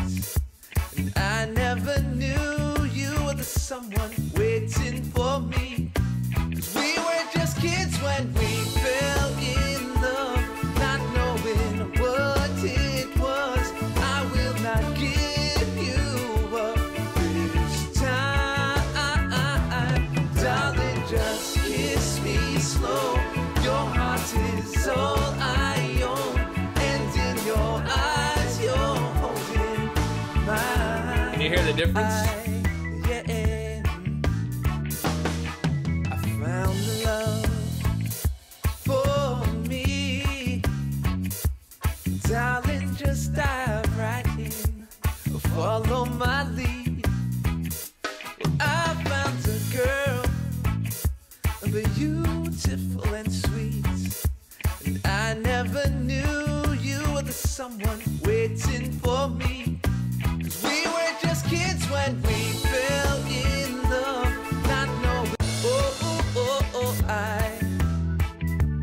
And I never knew you were the someone waiting for me. 'Cause we were just kids when we fell in love, not knowing what it was. I will not give the difference? I found love for me. Darling, just dive right in. Follow my lead. I found a girl, beautiful and sweet. And I never knew you were the someone waiting for me. 'Cause we were just kids when we fell in love, not knowing.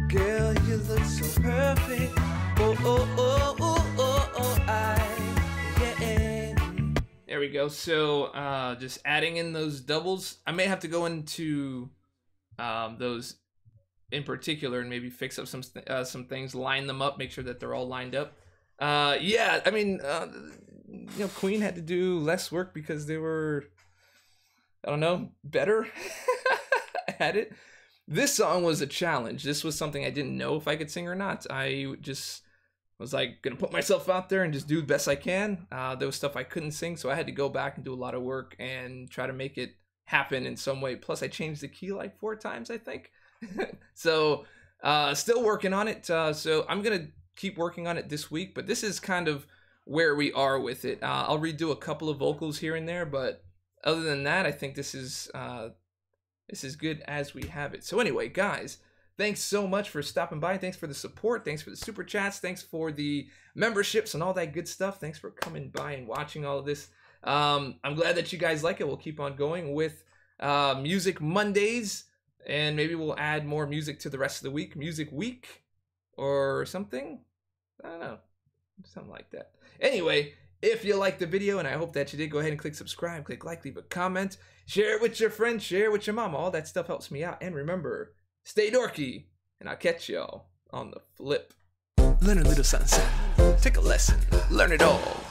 Girl, you look so perfect. There we go. So just adding in those doubles. I may have to go into those in particular and maybe fix up some things, line them up, make sure that they're all lined up. Yeah, I mean, you know, Queen had to do less work because they were, I don't know, better at it. This song was a challenge. This was something I didn't know if I could sing or not. I just was like gonna put myself out there and just do the best I can. There was stuff I couldn't sing, so I had to go back and do a lot of work and try to make it happen in some way. Plus I changed the key like 4 times, I think. So still working on it. So I'm gonna keep working on it this week, but this is kind of where we are with it. I'll redo a couple of vocals here and there, but other than that, I think this is good as we have it. So anyway, guys, thanks so much for stopping by. Thanks for the support. Thanks for the super chats. Thanks for the memberships and all that good stuff. Thanks for coming by and watching all of this. I'm glad that you guys like it. We'll keep on going with Music Mondays, and maybe we'll add more music to the rest of the week. Music Week or something. I don't know. Something like that. Anyway, if you liked the video, and I hope that you did, go ahead and click subscribe, click like, leave a comment, share it with your friends, share it with your mama. All that stuff helps me out. And remember, stay dorky, and I'll catch y'all on the flip. Learn a little something, take a lesson, learn it all.